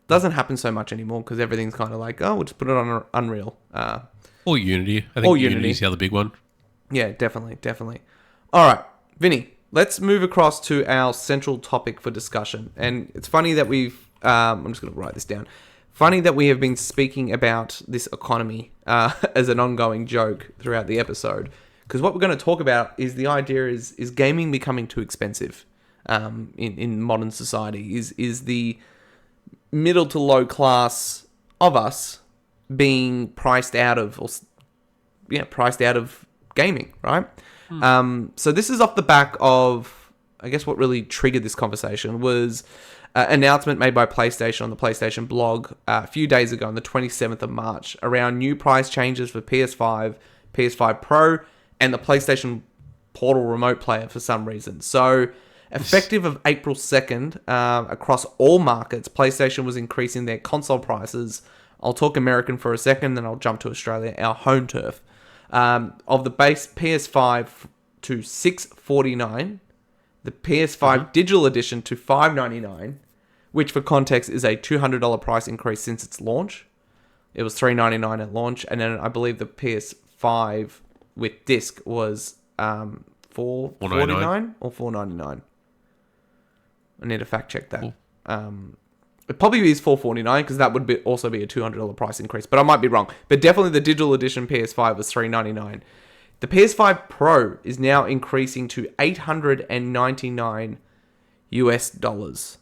Doesn't happen so much anymore because everything's kind of like, we'll just put it on Unreal. Or Unity. I think Unity is the other big one. Yeah, definitely. All right, Vinny, let's move across to our central topic for discussion. And it's funny that I'm just going to write this down. Funny that we have been speaking about this economy as an ongoing joke throughout the episode. Because what we're going to talk about is the idea is gaming becoming too expensive in modern society? Is the middle to low class of us being priced out of gaming, right? So this is off the back of, I guess what really triggered this conversation was an announcement made by PlayStation on the PlayStation blog a few days ago on the 27th of March around new price changes for PS5, PS5 Pro, and the PlayStation Portal Remote Player for some reason. So effective of April 2nd, across all markets, PlayStation was increasing their console prices I'll talk American for a second, then I'll jump to Australia, our home turf. Of the base PS5 to $649, the PS5 digital edition to $599, which for context is a $200 price increase since its launch. It was $399 at launch, and then I believe the PS5 with disc was $449 or $499. I need to fact check that. It probably is $449 because that would also be a $200 price increase, but I might be wrong. But definitely the digital edition PS5 was $399. The PS5 Pro is now increasing to $899 US.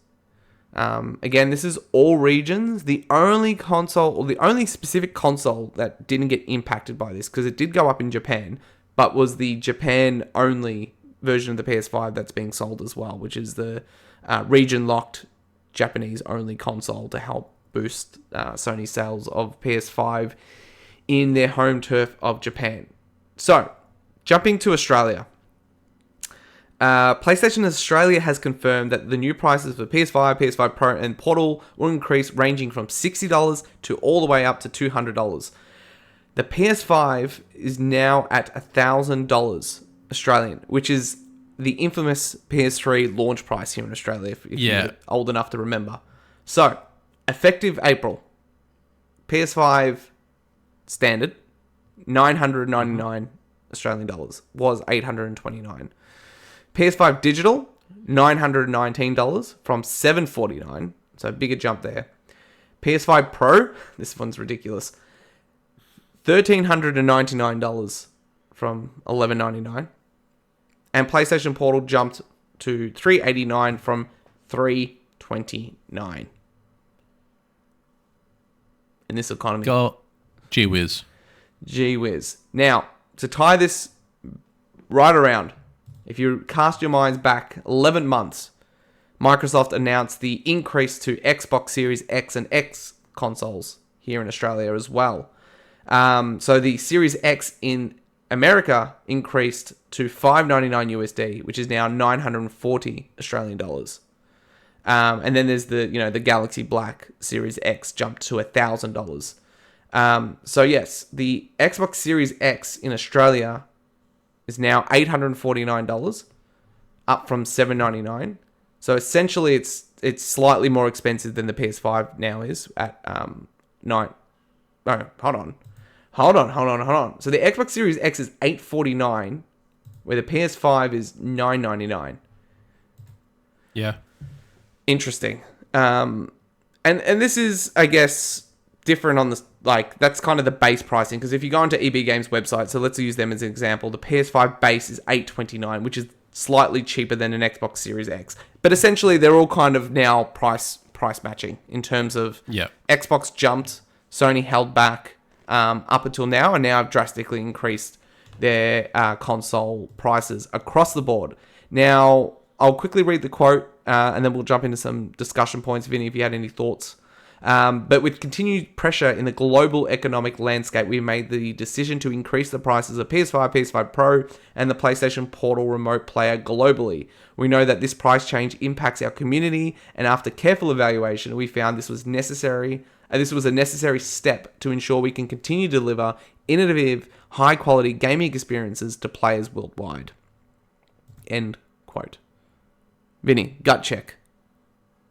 Again, this is all regions. The only console, or the only specific console that didn't get impacted by this, because it did go up in Japan, but was the Japan-only version of the PS5 that's being sold as well, which is the region-locked Japanese-only console to help boost Sony's sales of PS5 in their home turf of Japan. So, jumping to Australia. PlayStation Australia has confirmed that the new prices for PS5, PS5 Pro, and Portal will increase, ranging from $60 to all the way up to $200. The PS5 is now at $1,000 Australian, which is the infamous PS3 launch price here in Australia, if you're old enough to remember. So, effective April, PS5 standard, $999 Australian dollars, was $829. PS5 digital, $919 from $749, so bigger jump there. PS5 Pro, this one's ridiculous, $1,399 from $1,199. And PlayStation Portal jumped to $389 from $329. In this economy. Go, gee whiz. Gee whiz. Now, to tie this right around, if you cast your minds back 11 months, Microsoft announced the increase to Xbox Series X and X consoles here in Australia as well. So the Series X in America increased to $599 USD, which is now 940 Australian dollars. And then there's the Galaxy Black Series X jumped to $1,000. So yes, the Xbox Series X in Australia is now $849, up from $799. So essentially, it's slightly more expensive than the PS5 now is at nine. No, hold on. So the Xbox Series X is $849, where the PS5 is $999. Yeah. Interesting. And this is, I guess, different on the, like, that's kind of the base pricing, because if you go onto EB Games website, so let's use them as an example, the PS5 base is $829, which is slightly cheaper than an Xbox Series X. But essentially, they're all kind of now price matching in terms of Xbox jumped, Sony held back up until now, and now have drastically increased their console prices across the board. Now, I'll quickly read the quote, and then we'll jump into some discussion points, Vinny, if you had any thoughts. But with continued pressure in the global economic landscape, we made the decision to increase the prices of PS5, PS5 Pro, and the PlayStation Portal Remote Player globally. We know that this price change impacts our community, and after careful evaluation, we found this was necessary. This was a necessary step to ensure we can continue to deliver innovative, high-quality gaming experiences to players worldwide. End quote. Vinny, gut check.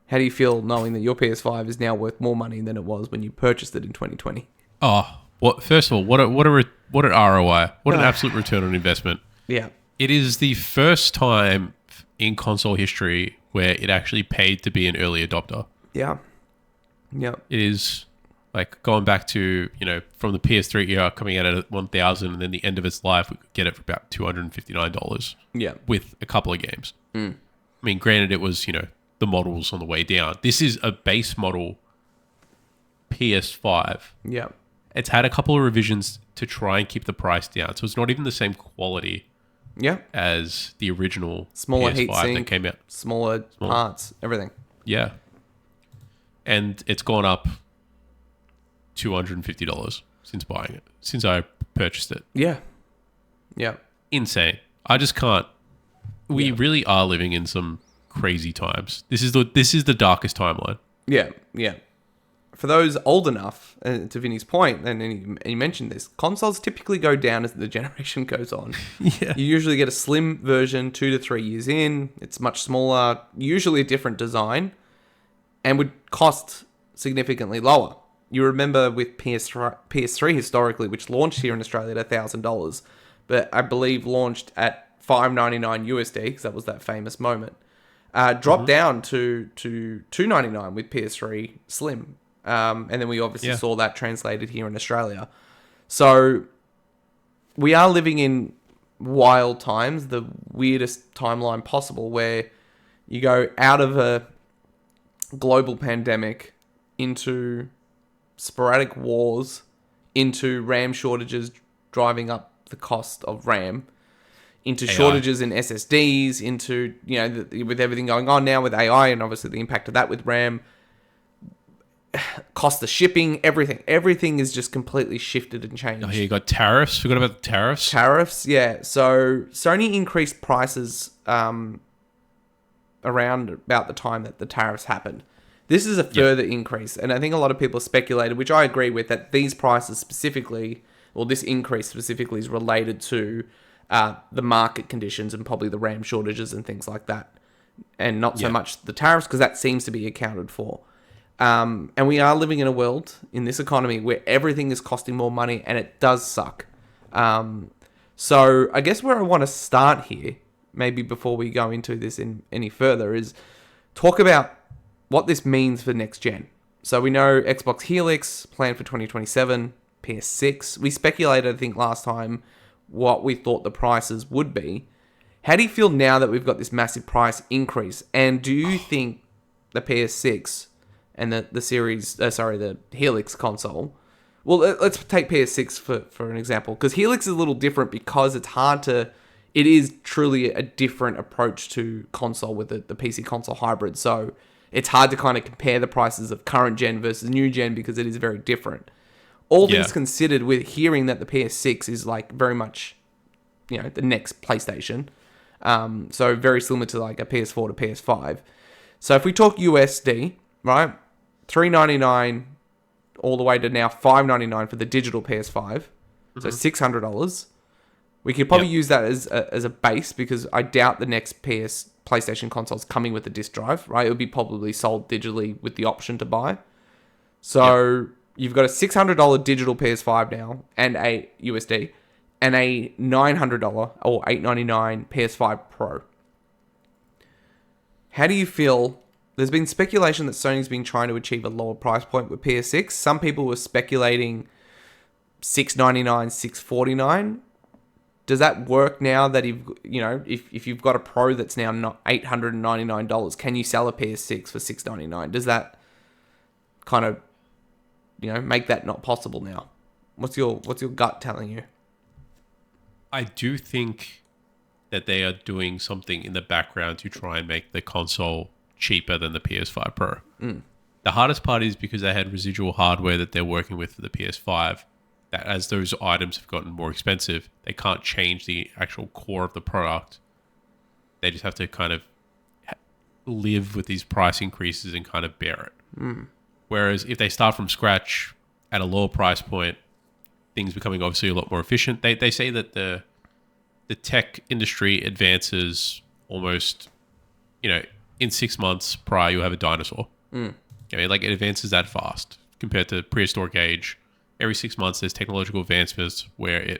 How do you feel knowing that your PS5 is now worth more money than it was when you purchased it in 2020? Oh, first of all, what an ROI. What an absolute return on investment. Yeah. It is the first time in console history where it actually paid to be an early adopter. Yeah. Yeah. It is like going back to, from the PS3 era coming out at 1,000, and then the end of its life, we could get it for about $259. Yeah. With a couple of games. I mean, granted, it was, the models on the way down. This is a base model PS5. Yeah. It's had a couple of revisions to try and keep the price down. So it's not even the same quality as the original smaller PS5 heatsink, that came out. Smaller parts, everything. Yeah. And it's gone up $250 since buying it, since I purchased it. Yeah. Yeah. Insane. I just can't. We really are living in some crazy times. This is the darkest timeline. Yeah. for those old enough, to Vinny's point, and he mentioned this, consoles typically go down as the generation goes on. Yeah. You usually get a slim version 2 to 3 years in. It's much smaller, usually a different design, and would cost significantly lower. You remember with PS3 historically, which launched here in Australia at $1,000, but I believe launched at $5.99 USD, because that was that famous moment. Dropped down to $2.99 with PS3 Slim. And then we obviously saw that translated here in Australia. So we are living in wild times, the weirdest timeline possible, where you go out of a global pandemic into sporadic wars, into RAM shortages driving up the cost of RAM, into AI. shortages in SSDs, into, with everything going on now with AI and obviously the impact of that with RAM, cost of shipping, everything is just completely shifted and changed. Oh, yeah, you got tariffs. Forgot about the tariffs. Tariffs, yeah. So Sony increased prices around about the time that the tariffs happened. This is a further increase, and I think a lot of people speculated, which I agree with, that these prices specifically, or this increase specifically, is related to the market conditions and probably the RAM shortages and things like that, and not so much the tariffs, because that seems to be accounted for. And we are living in a world, in this economy, where everything is costing more money, and it does suck. So I guess where I want to start here, maybe before we go into this any further, is talk about what this means for next gen. So we know Xbox Helix planned for 2027, PS6. We speculated, I think, last time what we thought the prices would be. How do you feel now that we've got this massive price increase? And do you think the PS6 and the Helix console... Well, let's take PS6 for an example, because Helix is a little different because it's hard to... It is truly a different approach to console with the PC console hybrid. So it's hard to kind of compare the prices of current gen versus new gen because it is very different. All things considered, with hearing that the PS6 is like very much, the next PlayStation. So very similar to like a PS4 to PS5. So if we talk USD, right? $399 all the way to now $599 for the digital PS5. So $600. We could probably use that as a base, because I doubt the next PlayStation console is coming with a disc drive, right? It would be probably sold digitally with the option to buy. So you've got a $600 digital PS5 now, and a USD, and a $900 or $899 PS5 Pro. How do you feel? There's been speculation that Sony's been trying to achieve a lower price point with PS6. Some people were speculating $699, $649. Does that work now that if you've got a Pro that's now not $899, can you sell a PS6 for $699? Does that kind of make that not possible now? What's your gut telling you? I do think that they are doing something in the background to try and make the console cheaper than the PS5 Pro. The hardest part is because they had residual hardware that they're working with for the PS5, that as those items have gotten more expensive, they can't change the actual core of the product. They just have to kind of live with these price increases and kind of bear it. Whereas if they start from scratch at a lower price point, things becoming obviously a lot more efficient. They say that the tech industry advances almost, in 6 months prior, you'll have a dinosaur. It advances that fast compared to prehistoric age. Every 6 months, there's technological advancements where you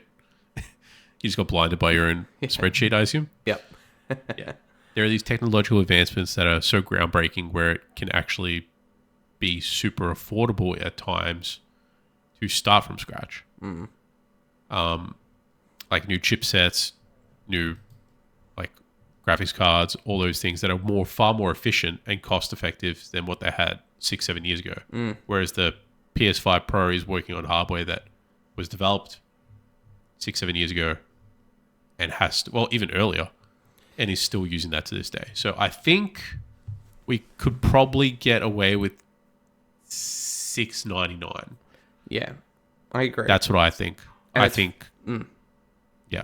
just got blinded by your own spreadsheet, I assume. Yep. There are these technological advancements that are so groundbreaking where it can actually be super affordable at times to start from scratch. Like new chipsets, new graphics cards, all those things that are far more efficient and cost effective than what they had 6-7 years ago. Whereas the PS5 Pro is working on hardware that was developed 6-7 years ago and even earlier, and is still using that to this day. So I think we could probably get away with $699. Yeah, I agree. That's what I think. Yeah.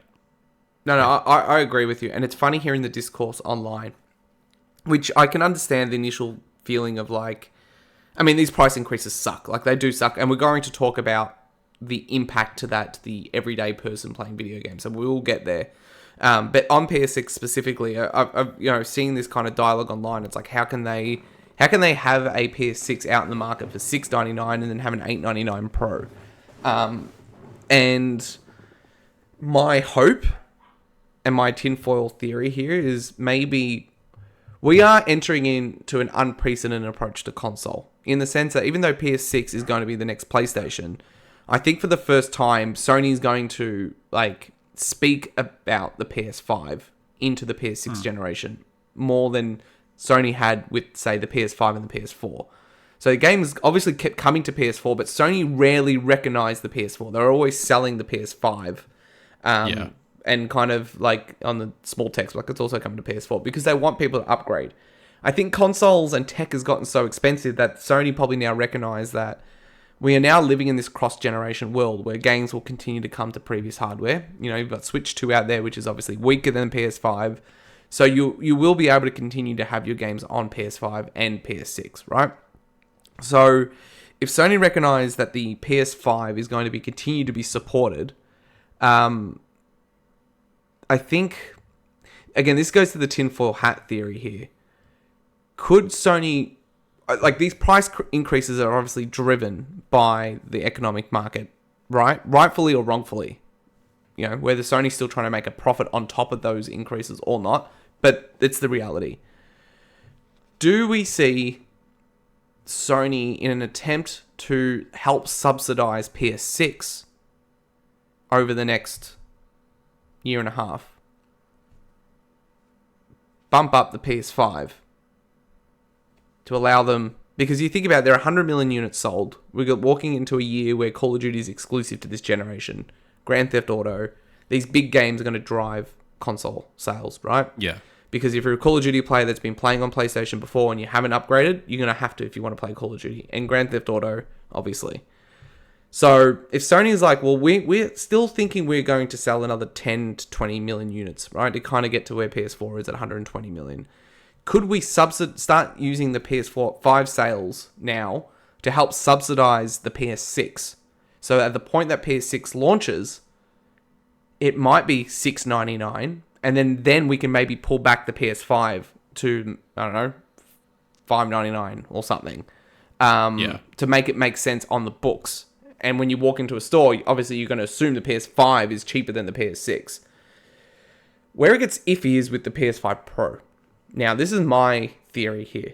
No, I agree with you. And it's funny hearing the discourse online, which I can understand the initial feeling of I mean, these price increases suck. Like, they do suck. And we're going to talk about the impact to that to the everyday person playing video games. And we will get there. But on PS6 specifically, I've seen this kind of dialogue online. It's like, how can they have a PS6 out in the market for $699 and then have an $899 Pro? And my hope and my tinfoil theory here is maybe we are entering into an unprecedented approach to console, in the sense that even though PS6 is going to be the next PlayStation, I think for the first time, Sony's going to speak about the PS5 into the PS6 generation more than Sony had with, say, the PS5 and the PS4. So the games obviously kept coming to PS4, but Sony rarely recognized the PS4. They were always selling the PS5. And kind of on the small text, it's also coming to PS4 because they want people to upgrade. I think consoles and tech has gotten so expensive that Sony probably now recognize that we are now living in this cross-generation world where games will continue to come to previous hardware. You've got Switch 2 out there, which is obviously weaker than PS5. So you will be able to continue to have your games on PS5 and PS6, right? So if Sony recognize that the PS5 is going to be continue to be supported, I think, again, this goes to the tinfoil hat theory here. Could Sony, these price increases are obviously driven by the economic market, right? Rightfully or wrongfully. Whether Sony's still trying to make a profit on top of those increases or not, but it's the reality. Do we see Sony in an attempt to help subsidize PS6 over the next year and a half, bump up the PS5 to allow them, because you think about it, there are 100 million units sold. We're walking into a year where Call of Duty is exclusive to this generation. Grand Theft Auto, these big games are going to drive console sales, right? Yeah. Because if you're a Call of Duty player that's been playing on PlayStation before and you haven't upgraded, you're going to have to if you want to play Call of Duty. And Grand Theft Auto, obviously. So if Sony's like, well, we're still thinking we're going to sell another 10 to 20 million units, right? To kind of get to where PS4 is at 120 million. Could we start using the PS4 5 sales now to help subsidize the PS6? So at the point that PS6 launches, it might be $699, and then we can maybe pull back the PS5 to, I don't know, $599 or something, to make it make sense on the books. And when you walk into a store, obviously you're going to assume the PS5 is cheaper than the PS6. Where it gets iffy is with the PS5 Pro. Now, this is my theory here.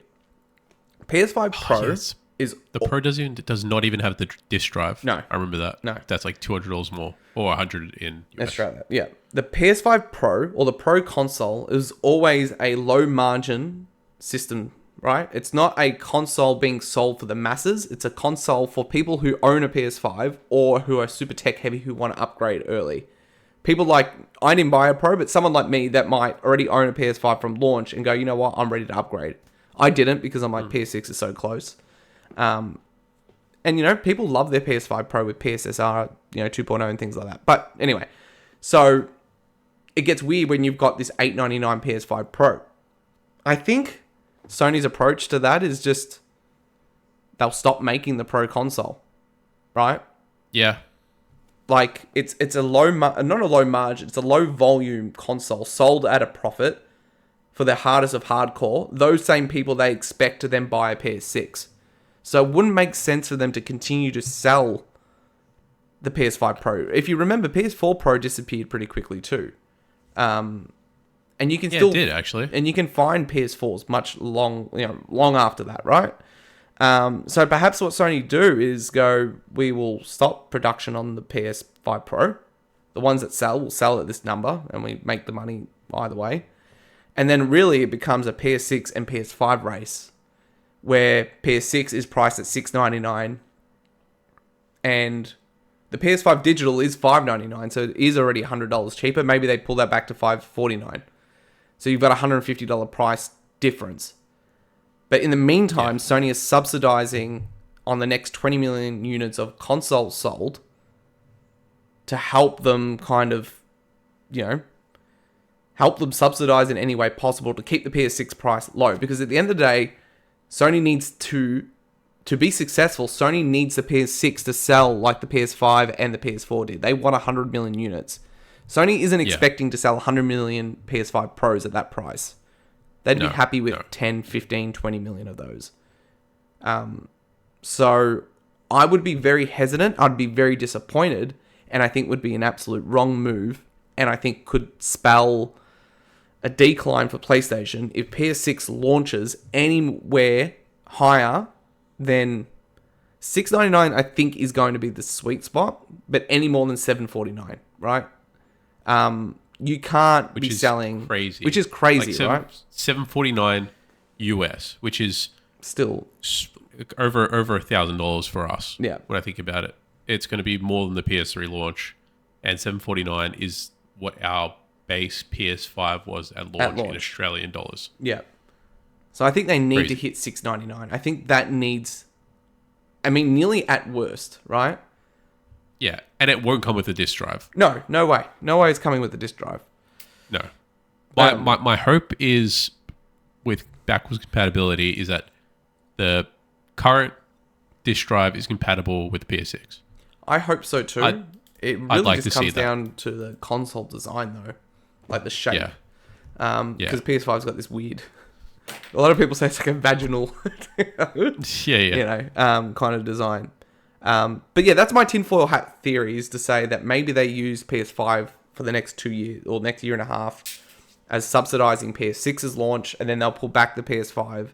PS5 Pro is... The Pro does not even have the disk drive. No. I remember that. No. That's like $200 more. Or $100 in US. Australia. Yeah. The PS5 Pro, or the Pro console, is always a low-margin system, right? It's not a console being sold for the masses. It's a console for people who own a PS5 or who are super tech heavy who want to upgrade early. People like, I didn't buy a Pro, but someone like me that might already own a PS5 from launch and go, you know what, I'm ready to upgrade. I didn't because I'm like, PS6 is so close. And, people love their PS5 Pro with PSSR, 2.0 and things like that. But anyway, so it gets weird when you've got this $899 PS5 Pro. I think Sony's approach to that is just they'll stop making the Pro console, right? Yeah. Like it's a not a low margin, it's a low volume console sold at a profit for the hardest of hardcore. Those same people they expect to then buy a PS6. So it wouldn't make sense for them to continue to sell the PS5 Pro. If you remember, PS4 Pro disappeared pretty quickly too. And you can still... it did, actually. And you can find PS4s long after that, right? So perhaps what Sony do is go, we will stop production on the PS5 Pro. The ones that sell will sell at this number, and we make the money either way. And then really it becomes a PS6 and PS5 race, where PS6 is priced at $699, and the PS5 digital is $599, so it is already $100 cheaper. Maybe they pull that back to $549. So you've got a $150 price difference. But in the meantime, Sony is subsidizing on the next 20 million units of consoles sold to help them kind of, help them subsidize in any way possible to keep the PS6 price low. Because at the end of the day, Sony needs to to be successful, Sony needs the PS6 to sell like the PS5 and the PS4 did. They want 100 million units. Sony isn't expecting to sell 100 million PS5 Pros at that price. They'd be happy with 10, 15, 20 million of those. So I would be very hesitant. I'd be very disappointed, and I think would be an absolute wrong move, and I think could spell a decline for PlayStation if PS6 launches anywhere higher than $699. I think is going to be the sweet spot, but any more than $749, right? You can't be selling crazy, which is crazy, like right? $749 US, which is Still over $1,000 for us. Yeah. When I think about it, it's going to be more than the PS3 launch, and $749 is what our base PS5 was at launch in Australian dollars. Yeah. So I think they need to hit $699. I think that needs, I mean, nearly at worst, right? Yeah, and it won't come with a disc drive. No way. No way it's coming with a disc drive. No. My hope is, with backwards compatibility, is that the current disc drive is compatible with the PS6. I hope so too. It really like just comes down to the console design, though. Like the shape. Yeah. Because PS5's got this weird... A lot of people say it's like a vaginal... kind of design. But yeah, that's my tinfoil hat theory, is to say that maybe they use PS5 for the next 2 years, or next year and a half, as subsidizing PS6's launch, and then they'll pull back the PS5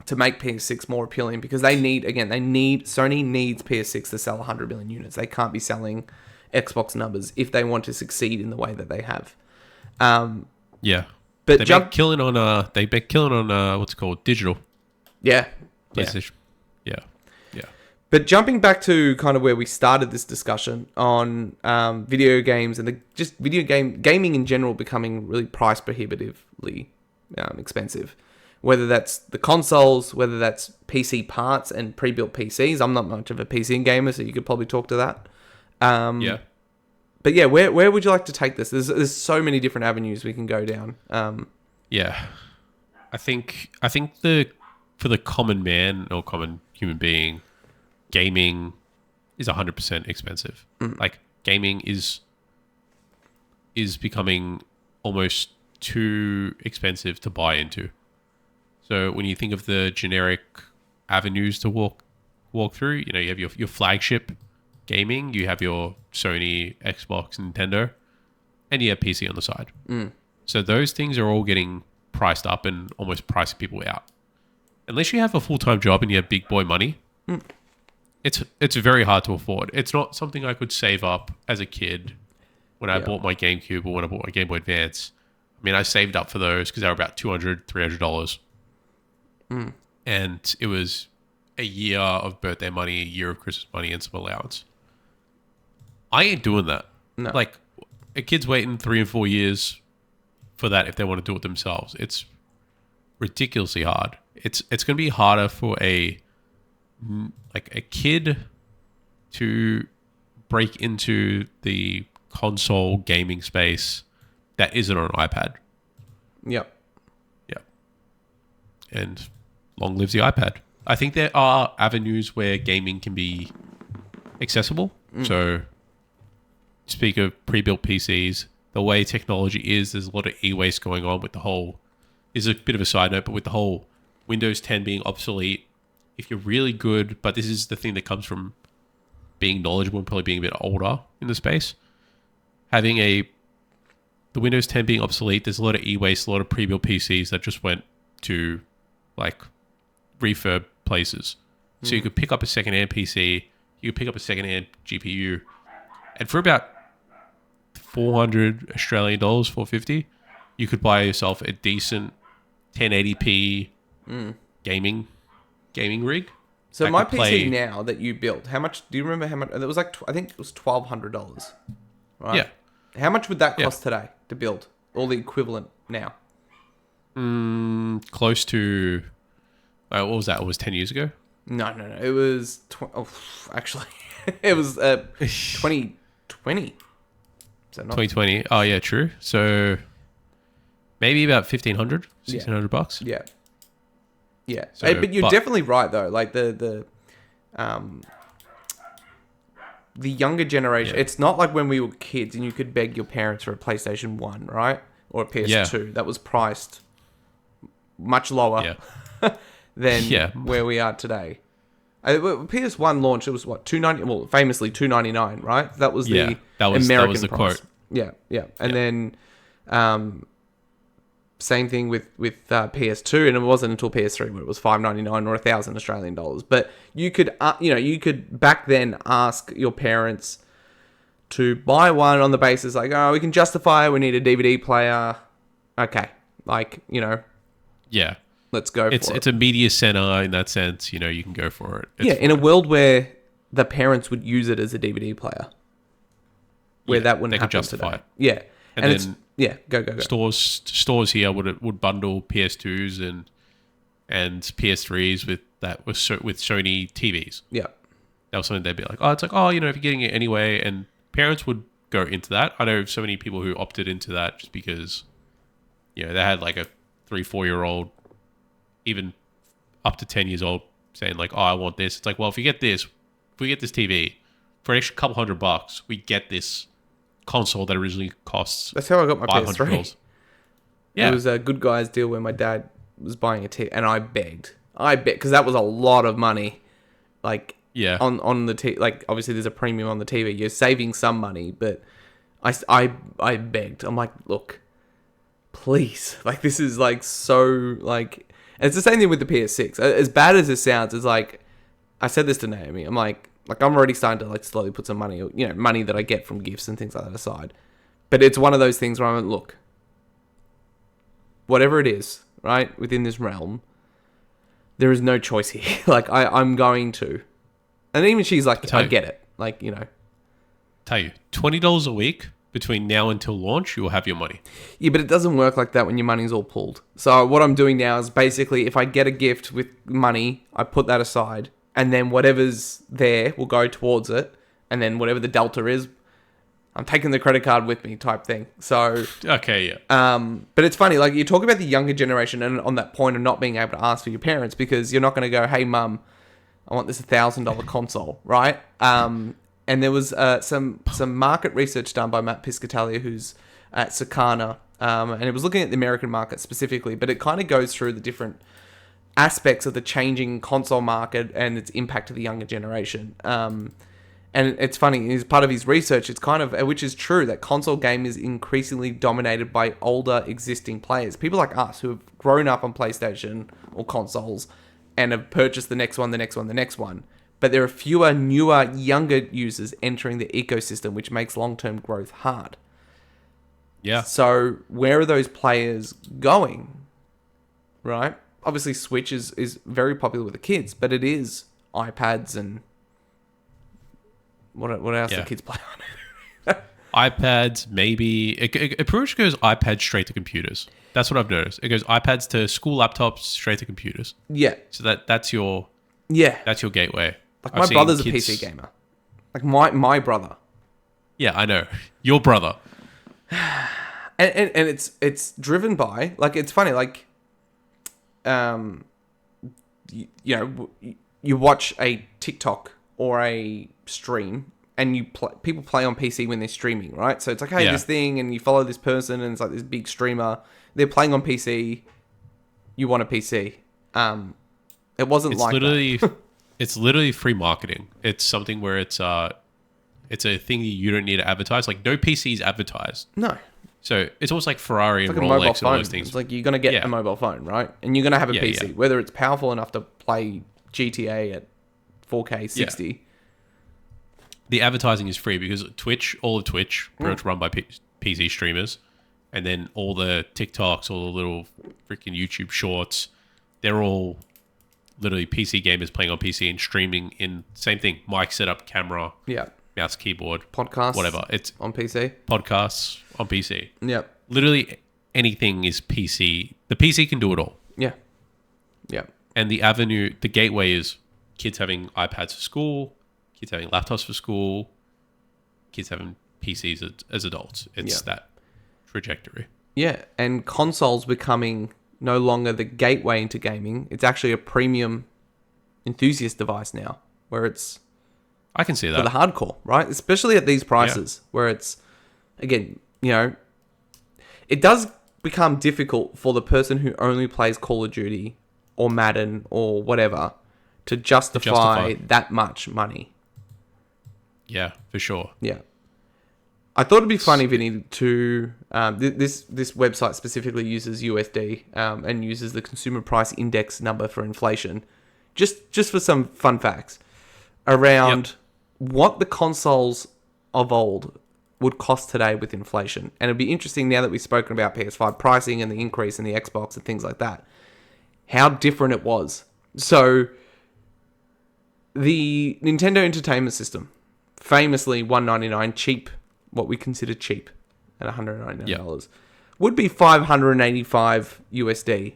to make PS6 more appealing, because Sony needs PS6 to sell 100 million units. They can't be selling Xbox numbers if they want to succeed in the way that they have. But they make killing on what's it called, digital. Yeah. PlayStation. Yeah. But jumping back to kind of where we started this discussion on video games and gaming in general becoming really price prohibitively expensive. Whether that's the consoles, whether that's PC parts and pre-built PCs. I'm not much of a PC gamer, so you could probably talk to that. But yeah, where would you like to take this? There's so many different avenues we can go down. I think for the common man or common human being, gaming is 100% expensive. Like, gaming is becoming almost too expensive to buy into. So when you think of the generic avenues to walk through, you have your flagship gaming, you have your Sony, Xbox, Nintendo, and you have PC on the side. So those things are all getting priced up and almost pricing people out. Unless you have a full-time job and you have big boy money, it's very hard to afford. It's not something I could save up as a kid when I bought my GameCube or when I bought my Game Boy Advance. I mean, I saved up for those because they were about $200, $300. And it was a year of birthday money, a year of Christmas money, and some allowance. I ain't doing that. No. Like, a kid's waiting 3 and 4 years for that if they want to do it themselves. It's ridiculously hard. It's going to be harder for a kid to break into the console gaming space that isn't on an iPad. Yep. And long lives the iPad. I think there are avenues where gaming can be accessible. So, speak of pre-built PCs, the way technology is, there's a lot of e-waste going on with the whole... This is a bit of a side note, but with the whole Windows 10 being obsolete, if you're really good, but this is the thing that comes from being knowledgeable and probably being a bit older in the space, having the Windows 10 being obsolete, there's a lot of e-waste, a lot of pre-built PCs that just went to like refurb places. So you could pick up a second-hand PC, you could pick up a second-hand GPU, and for about 400 Australian dollars, 450, you could buy yourself a decent 1080p gaming rig. So my PC now that you built, how much? Do you remember how much? It was like I think it was $1,200, right? Yeah. How much would that cost today to build? Or the equivalent now? Close to... what was that? It was 10 years ago? No. It was... actually, it was 2020. So not 2020. Oh, yeah, true. So maybe about $1,500, $1,600 bucks. Yeah. Yeah. So, But you're definitely right though. Like the younger generation, it's not like when we were kids and you could beg your parents for a PlayStation 1, right? Or a PS2 that was priced much lower than where we are today. PS1 launch, it was what, $290, well, famously $299, right? That was the American the price. quote. Yeah. And then same thing with PS2, and it wasn't until PS3 when it was $599 or 1,000 Australian dollars. But you could you could back then ask your parents to buy one on the basis like, oh, we can justify, we need a DVD player. Okay, like, let's go for it. It's a media center in that sense. You can go for it. It's in a world where the parents would use it as a DVD player, where that wouldn't happen today. Yeah, and it's go. Stores here would bundle PS2s and PS3s with Sony TVs. Yeah, that was something they'd be like, oh, it's like, oh, if you're getting it anyway, and parents would go into that. I know so many people who opted into that just because, they had like a 3-4-year-old, even up to 10 years old, saying like, oh, I want this. It's like, well, if we get this TV for an extra couple $100, we get this console that originally costs. That's how I got my PS3. Yeah, it was a Good Guys deal where my dad was buying a TV, and I begged because that was a lot of money. Like, on the TV, like obviously there's a premium on the TV. You're saving some money, but I begged. I'm like, look, please, like this is like so like. And it's the same thing with the PS6. As bad as it sounds, it's like I said this to Naomi. I'm like I'm already starting to like slowly put some money, money that I get from gifts and things like that aside. But it's one of those things where I'm like, look, whatever it is, right, within this realm, there is no choice here. Like I'm going to, and even she's like, I get it. Like tell you $20 a week between now until launch, you will have your money. Yeah, but it doesn't work like that when your money's all pulled. So what I'm doing now is basically, if I get a gift with money, I put that aside, and then whatever's there will go towards it, and then whatever the delta is, I'm taking the credit card with me type thing. So okay, yeah. But it's funny, like you talk about the younger generation, and on that point of not being able to ask for your parents because you're not going to go, hey mum, I want this $1,000 console, right? And there was some market research done by Matt Piscatalia, who's at Sakana, and it was looking at the American market specifically, but it kind of goes through the different aspects of the changing console market and its impact to the younger generation. And it's funny, as part of his research, it's kind of, which is true, that console game is increasingly dominated by older existing players. People like us who have grown up on PlayStation or consoles and have purchased the next one. But there are fewer, newer, younger users entering the ecosystem, which makes long-term growth hard. Yeah. So where are those players going? Right? Obviously, Switch is very popular with the kids, but it is iPads and what else do kids play on? iPads, maybe. It pretty much goes iPads straight to computers. That's what I've noticed. It goes iPads to school laptops straight to computers. Yeah. So that's your gateway. Like my brother's a PC gamer. Like my brother. Yeah, I know. Your brother. And it's driven by, like, it's funny, like, you watch a TikTok or a stream and people play on PC when they're streaming, right? So it's like, hey, this thing, and you follow this person and it's like this big streamer. They're playing on PC. You want a PC. It wasn't that. It's literally free marketing. It's something where it's a thing you don't need to advertise. Like, no PC is advertised. No. So it's almost like Ferrari and like Rolex and all those things. It's like you're going to get a mobile phone, right? And you're going to have a PC, whether it's powerful enough to play GTA at 4K 60. Yeah. The advertising is free because all of Twitch, pretty much run by PC streamers, and then all the TikToks, all the little freaking YouTube shorts, they're all literally PC gamers playing on PC and streaming in same thing, mic setup, camera, mouse, keyboard, podcasts, whatever. It's on PC. Podcasts on PC. Yep. Literally anything is PC. The PC can do it all. Yeah. Yeah. And the gateway is kids having iPads for school, kids having laptops for school, kids having PCs as adults. It's that trajectory. Yeah, and consoles becoming no longer the gateway into gaming. It's actually a premium enthusiast device now, where it's I can see for the that. hardcore, right? Especially at these prices, where it's, again, it does become difficult for the person who only plays Call of Duty or Madden or whatever to justify that much money. Yeah, for sure. Yeah. I thought it'd be funny, Vinny, to this website specifically uses USD and uses the consumer price index number for inflation, just for some fun facts around what the consoles of old would cost today with inflation. And it'd be interesting now that we've spoken about PS5 pricing and the increase in the Xbox and things like that, how different it was. So the Nintendo Entertainment System, famously $199, cheap, what we consider cheap at $199, would be $585 USD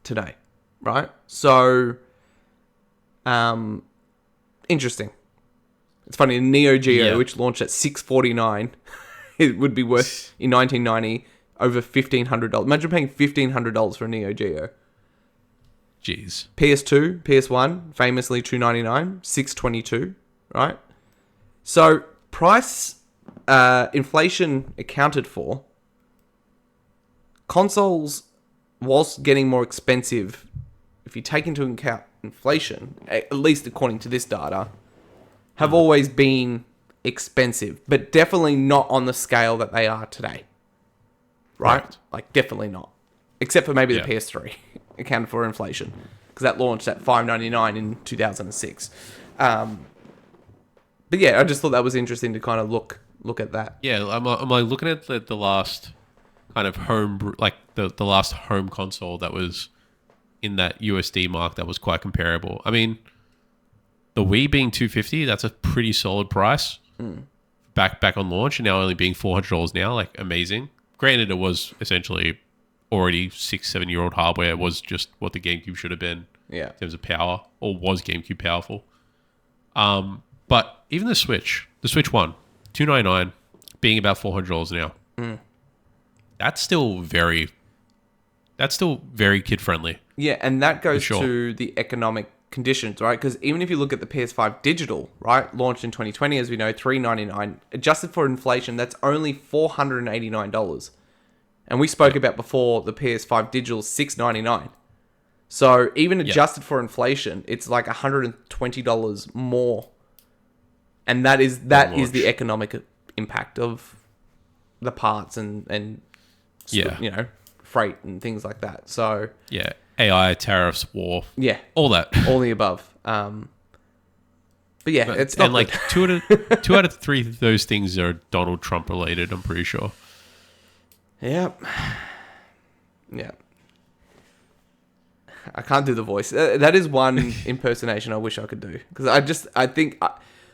today, right? So, interesting. It's funny, Neo Geo, which launched at $649, it would be worth, in 1990, over $1,500. Imagine paying $1,500 for a Neo Geo. Jeez. PS2, PS1, famously $299, $622, right? So, price inflation accounted for, consoles, whilst getting more expensive, if you take into account inflation, at least according to this data, have always been expensive, but definitely not on the scale that they are today. Right? Like, definitely not. Except for maybe the PS3, accounted for inflation, because that launched at $599 in 2006. But yeah, I just thought that was interesting to kind of look at that. Yeah, I'm like looking at the last kind of home, like the last home console that was in that USD mark that was quite comparable. I mean, the Wii being $250, that's a pretty solid price. Back on launch, and now only being $400 now, like amazing. Granted, it was essentially already 6-7 year old hardware. It was just what the GameCube should have been in terms of power, or was GameCube powerful. But even the Switch One, $299, being about $400 now. That's still very kid friendly. Yeah, and that goes to the economic conditions, right? Because even if you look at the PS5 digital, right, launched in 2020, as we know, $399, adjusted for inflation, that's only $489. And we spoke about before the PS5 digital $699. So even adjusted for inflation, it's like $120 more. And that is the economic impact of the parts and freight and things like that. So AI, tariffs, war, all that, all the above. But yeah, it's not. And like two out of three of those things are Donald Trump related. I'm pretty sure. Yep. Yeah. I can't do the voice. That is one impersonation I wish I could do, because I think,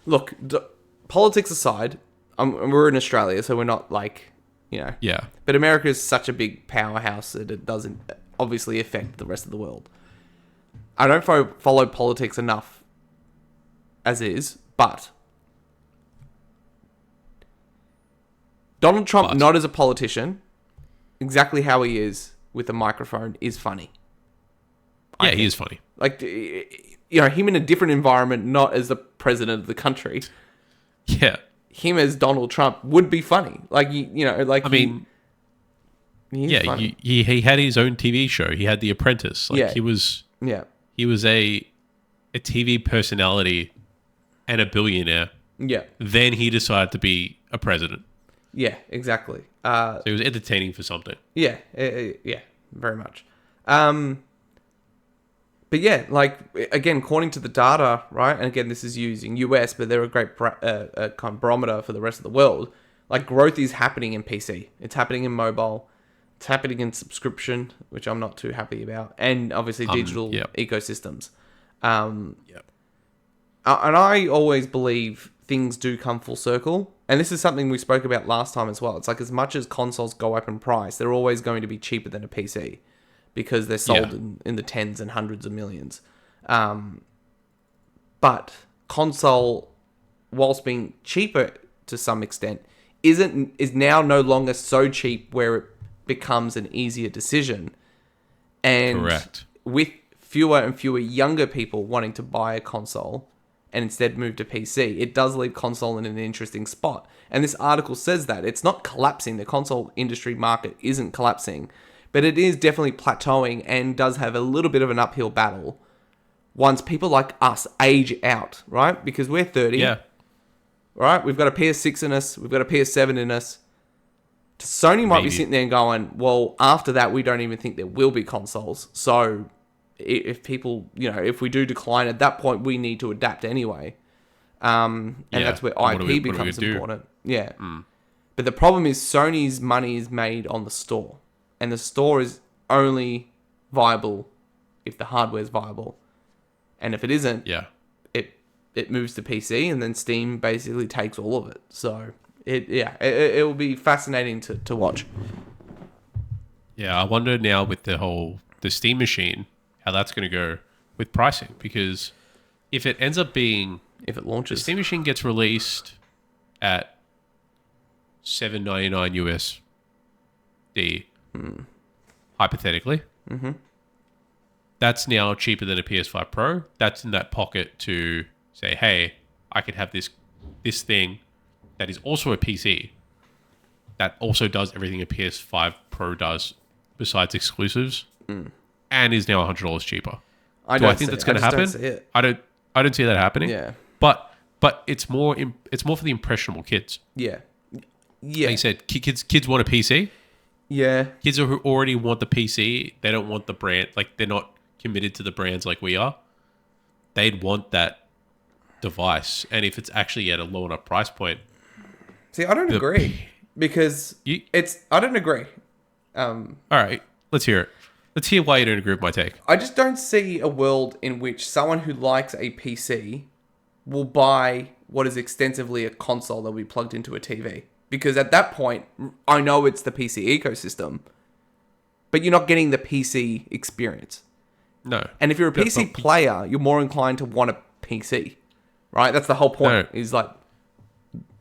look, politics aside, we're in Australia, so we're not like, But America is such a big powerhouse that it doesn't obviously affect the rest of the world. I don't follow politics enough as is, but Donald Trump, not as a politician, exactly how he is with a microphone is funny. Yeah, he is funny. Like, him in a different environment, not as the president of the country. Yeah. Him as Donald Trump would be funny. Like, he had his own TV show. He had The Apprentice. He was a TV personality and a billionaire. Yeah. Then he decided to be a president. Yeah, exactly. So he was entertaining for something. Yeah, very much. But yeah, like, again, according to the data, right, and again, this is using US, but they're a great kind of barometer for the rest of the world. Like, growth is happening in PC. It's happening in mobile. It's happening in subscription, which I'm not too happy about. And obviously digital ecosystems. And I always believe things do come full circle. And this is something we spoke about last time as well. It's like, as much as consoles go up in price, they're always going to be cheaper than a PC, because they're sold in the tens and hundreds of millions. But console, whilst being cheaper to some extent, is now no longer so cheap where it becomes an easier decision. And Correct. with fewer and fewer younger people wanting to buy a console and instead move to PC, it does leave console in an interesting spot. And this article says that it's not collapsing. The console industry market isn't collapsing, but it is definitely plateauing and does have a little bit of an uphill battle once people like us age out, right? Because we're 30, Yeah. right? We've got a PS6 in us. We've got a PS7 in us. Sony might be sitting there and going, well, after that, we don't even think there will be consoles. So if people, if we do decline at that point, we need to adapt anyway. And that's where IP becomes important. Yeah. But the problem is Sony's money is made on the store. And the store is only viable if the hardware is viable. And if it isn't, it moves to PC, and then Steam basically takes all of it. So it will be fascinating to watch. Yeah, I wonder now with the Steam machine, how that's going to go with pricing. Because if it ends up being... If it launches. The Steam machine gets released at $7.99 USD, hypothetically. Mm-hmm. That's now cheaper than a PS5 Pro. That's in that pocket to say, hey, I could have this thing that is also a PC that also does everything a PS5 Pro does besides exclusives and is now $100 cheaper. Do I think that's going to happen? I don't see that happening. Yeah. But it's more for the impressionable kids. Yeah. Like you said, kids want a PC. Yeah. Kids who already want the PC, they don't want the brand. Like, they're not committed to the brands like we are. They'd want that device. And if it's actually at a low enough price point... See, I don't agree. Because I don't agree. All right. Let's hear it. Let's hear why you don't agree with my take. I just don't see a world in which someone who likes a PC will buy what is extensively a console that will be plugged into a TV. Because at that point, I know it's the PC ecosystem, but you're not getting the PC experience. No. And if you're a PC player, you're more inclined to want a PC, right? That's the whole point, is like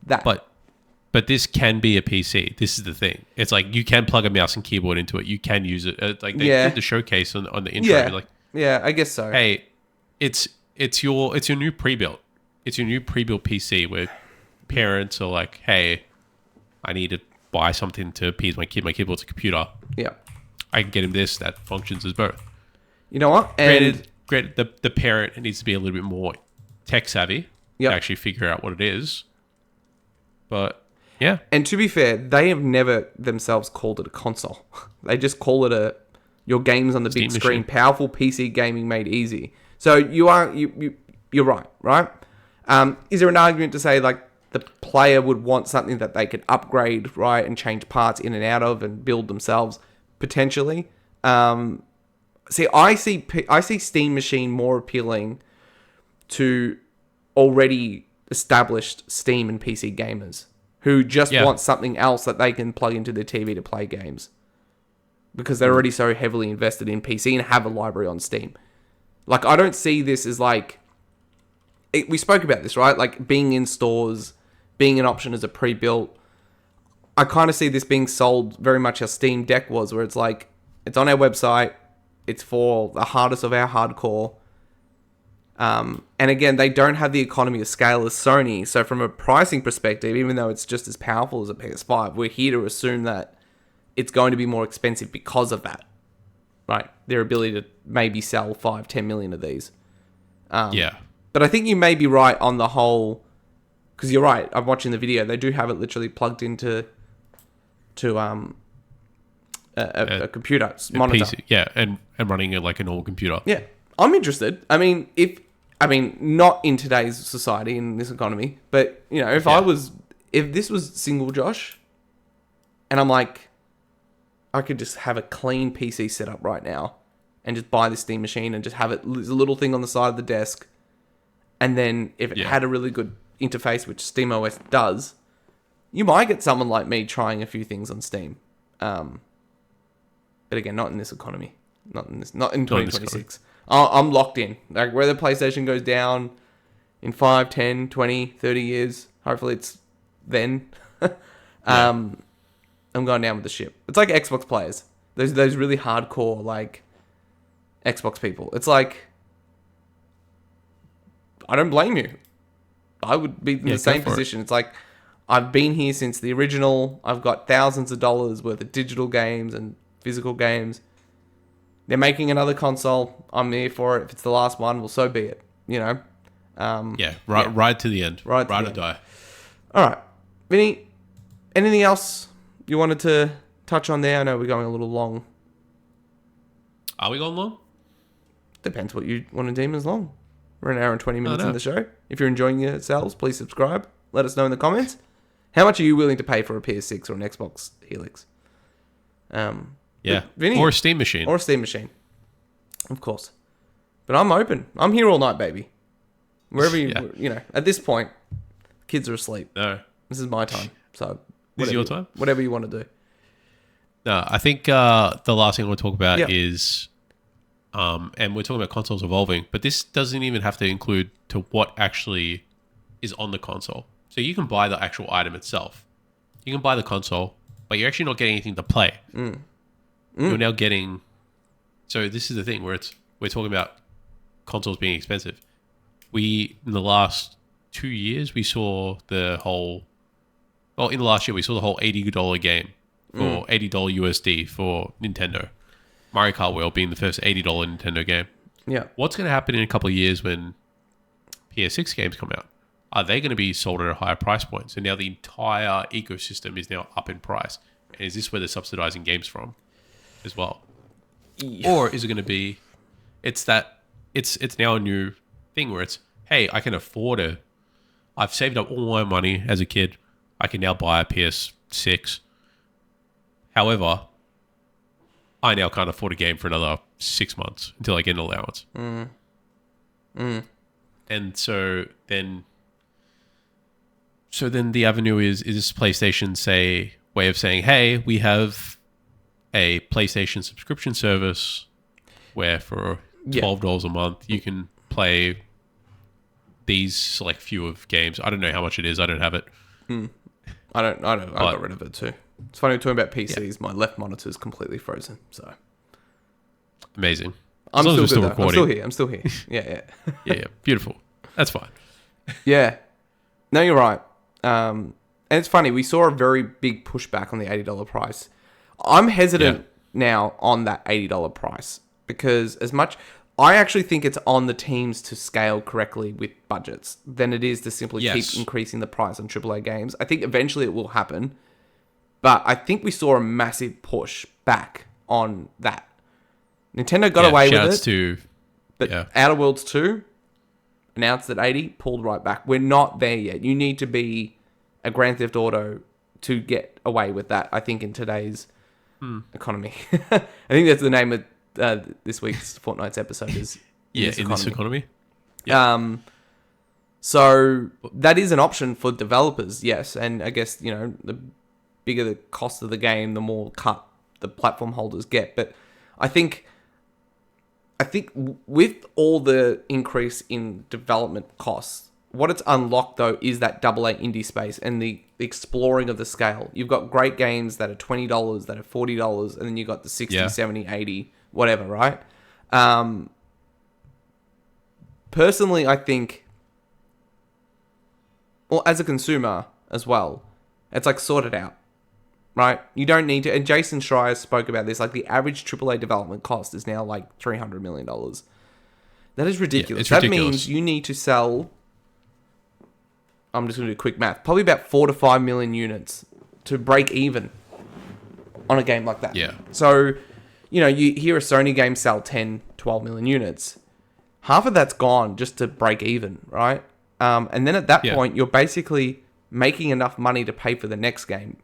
that. But this can be a PC. This is the thing. It's like you can plug a mouse and keyboard into it. You can use it. Like they did the showcase on the intro. Yeah. Like, yeah, I guess so. Hey, it's your new pre-built. It's your new pre-built PC where parents are like, hey, I need to buy something to appease my kid. My kid wants a computer. Yeah. I can get him this that functions as both. You know what? Granted, the parent needs to be a little bit more tech savvy to actually figure out what it is. But yeah. And to be fair, they have never themselves called it a console. They just call it your games on the big screen, machine. Powerful PC gaming made easy. So you're right? Is there an argument to say like the player would want something that they could upgrade, right, and change parts in and out of and build themselves potentially? See, I see Steam Machine more appealing to already established Steam and PC gamers who just want something else that they can plug into their TV to play games because they're already so heavily invested in PC and have a library on Steam. Like, I don't see this as like... we spoke about this, right? Like, being in stores, being an option as a pre-built. I kind of see this being sold very much as Steam Deck was, where it's like, it's on our website, it's for the hardest of our hardcore. And again, they don't have the economy of scale as Sony. So from a pricing perspective, even though it's just as powerful as a PS5, we're here to assume that it's going to be more expensive because of that, right? Their ability to maybe sell 5-10 million of these. But I think you may be right on the whole, because you're right. I'm watching the video. They do have it literally plugged into a computer monitor. PC, and running it like a normal computer. Yeah, I'm interested. I mean, not in today's society, in this economy, but if this was single Josh, and I'm like, I could just have a clean PC set up right now, and just buy this Steam machine and just have it as a little thing on the side of the desk, and then if it had a really good interface, which SteamOS does, you might get someone like me trying a few things on Steam. But again, not in this economy. Not in 2026. I'm locked in. Like, where the PlayStation goes down in 5, 10, 20, 30 years, hopefully it's then, I'm going down with the ship. It's like Xbox players. Those really hardcore, like, Xbox people. It's like, I don't blame you. I would be in the same position. It's like, I've been here since the original. I've got thousands of dollars worth of digital games and physical games. They're making another console. I'm here for it. If it's the last one, well, so be it. You know? Ride to the end. Ride or end. die. All right. Vinny, anything else you wanted to touch on there? I know we're going a little long. Are we going long? Depends what you want to deem as long. We're an hour and 20 minutes no. in the show. If you're enjoying yourselves, please subscribe. Let us know in the comments. How much are you willing to pay for a PS6 or an Xbox Helix? Vinny, or a Steam machine. Or a Steam machine. Of course. But I'm open. I'm here all night, baby. Wherever you know, at this point, kids are asleep. No. This is my time. So, This is your time? Whatever you want to do. No, I think the last thing I want to talk about is, and we're talking about consoles evolving, but this doesn't even have to include to what actually is on the console. So you can buy the actual item itself. You can buy the console, but you're actually not getting anything to play. You're now getting... So this is the thing where we're talking about consoles being expensive. In the last 2 years, we saw the whole... Well, in the last year, we saw the whole $80 game for $80 USD for Nintendo. Mario Kart World being the first $80 Nintendo game. Yeah. What's going to happen in a couple of years when PS6 games come out? Are they going to be sold at a higher price point? So now the entire ecosystem is now up in price. And is this where they're subsidizing games from as well? Yeah. Or is it going to be... It's now a new thing where it's, hey, I can afford it. I've saved up all my money as a kid. I can now buy a PS6. However, I now can't afford a game for another 6 months until I get an allowance. And so then the avenue is this PlayStation way of saying, hey, we have a PlayStation subscription service where for $12 a month you can play these select few of games. I don't know how much it is. I don't have it. I got rid of it too. It's funny, we're talking about PCs. Yeah. My left monitor is completely frozen. So amazing. I'm still recording. I'm still here. Yeah. Yeah. Beautiful. That's fine. Yeah. No, you're right. And it's funny. We saw a very big pushback on the $80 price. I'm hesitant now on that $80 price because I actually think it's on the teams to scale correctly with budgets than it is to simply keep increasing the price on AAA games. I think eventually it will happen, but I think we saw a massive push back on that. Nintendo got away with it, but Outer Worlds 2 announced at 80, pulled right back. We're not there yet. You need to be a Grand Theft Auto to get away with that, I think, in today's economy. I think that's the name of this week's Fortnight's episode is this economy. Yeah. So that is an option for developers, yes. And I guess, the bigger the cost of the game, the more cut the platform holders get. But I think with all the increase in development costs, what it's unlocked, though, is that AA indie space and the exploring of the scale. You've got great games that are $20, that are $40, and then you've got the 60, 70, 80, whatever, right? Personally, I think, well, as a consumer as well, it's like sort it out, right? You don't need to, and Jason Schreier spoke about this, like the average AAA development cost is now like $300 million. That is ridiculous. That means you need to sell, I'm just going to do quick math, probably about 4 to 5 million units to break even on a game like that. Yeah. So, you hear a Sony game sell 10, 12 million units. Half of that's gone just to break even, right? And then at that point, you're basically making enough money to pay for the next game.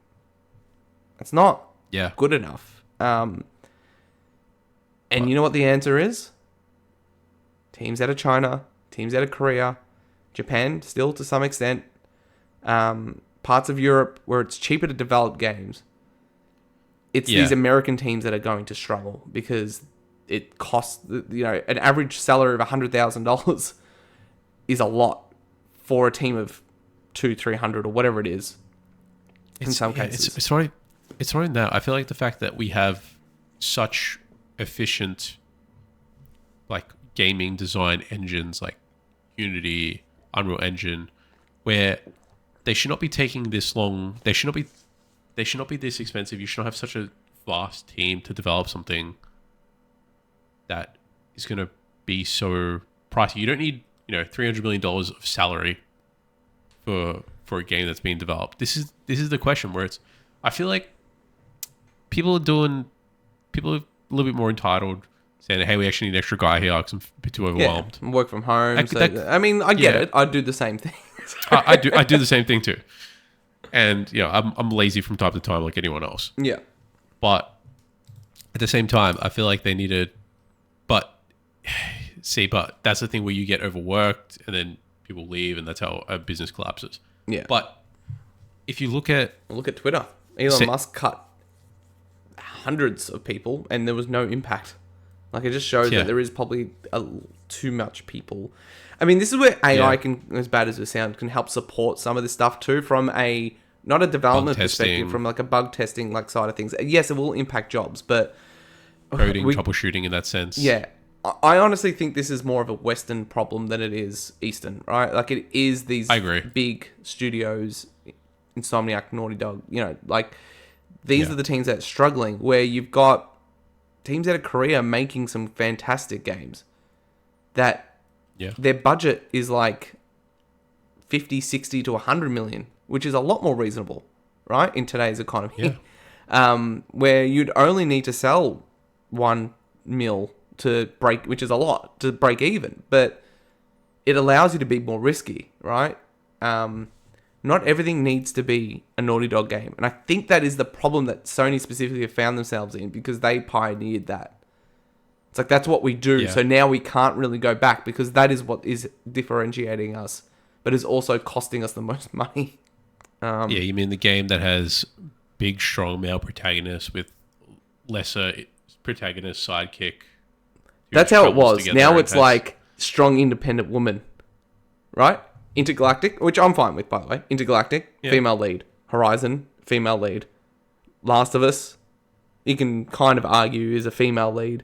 That's not good enough. And you know what the answer is? Teams out of China, teams out of Korea, Japan, still to some extent, parts of Europe where it's cheaper to develop games. It's these American teams that are going to struggle because it costs, an average salary of $100,000 is a lot for a team of 200-300 or whatever it is. In some cases, it's not even that. I feel like the fact that we have such efficient like gaming design engines like Unity, Unreal Engine, where they should not be taking this long. They should not be this expensive. You should not have such a vast team to develop something that is going to be so pricey. You don't need, $300 million of salary for a game that's being developed. This is the question where I feel like people are a little bit more entitled, saying, hey, we actually need an extra guy here because I'm a bit too overwhelmed. Yeah, work from home. I get Yeah. it. I do the same thing. I do the same thing too. And, I'm lazy from time to time like anyone else. Yeah. But at the same time, I feel like they needed, but that's the thing where you get overworked and then people leave and that's how a business collapses. Yeah. But if you look at Twitter. Elon Musk cut hundreds of people and there was no impact. Like, it just shows that there is probably too much people. I mean, this is where AI can, as bad as it sounds, can help support some of this stuff too, from not a development perspective, from like a bug testing like side of things. Yes, it will impact jobs, but coding, troubleshooting in that sense. Yeah. I honestly think this is more of a Western problem than it is Eastern, right? Like, it is these big studios, Insomniac, Naughty Dog, like, these are the teams that are struggling, where you've got teams out of Korea making some fantastic games that their budget is like 50, 60 to 100 million, which is a lot more reasonable, right? In today's economy. Yeah. Where you'd only need to sell 1 mil to break, which is a lot, to break even, but it allows you to be more risky, right? Not everything needs to be a Naughty Dog game. And I think that is the problem that Sony specifically have found themselves in, because they pioneered that. It's like, that's what we do. Yeah. So now we can't really go back, because that is what is differentiating us, but is also costing us the most money. You mean the game that has big, strong male protagonists with lesser protagonist sidekick? That's how it was. Now it's like strong, independent woman, right? Intergalactic, which I'm fine with, by the way. Intergalactic, female lead. Horizon, female lead. Last of Us, you can kind of argue is a female lead.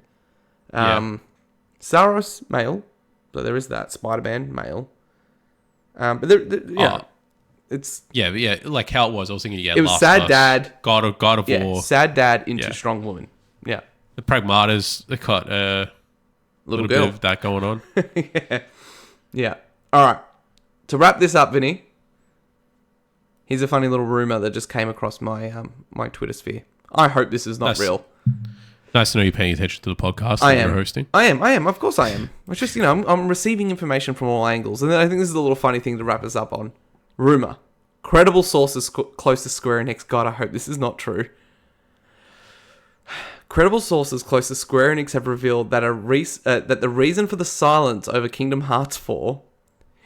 Saros, male. So there is that. Spider-Man, male. But it's... Yeah, like how it was. I was thinking, it was Last sad Us, dad. God of War. Sad dad into strong woman. Yeah. The Pragmatas, they got a little bit of that going on. Yeah. All right. To wrap this up, Vinny, here's a funny little rumor that just came across my my Twitter sphere. I hope this is not real. Nice to know you're paying attention to the podcast that you're hosting. I am. Of course I am. It's just, I'm receiving information from all angles. And then I think this is a little funny thing to wrap us up on. Rumor. Credible sources close to Square Enix. God, I hope this is not true. Credible sources close to Square Enix have revealed that that the reason for the silence over Kingdom Hearts 4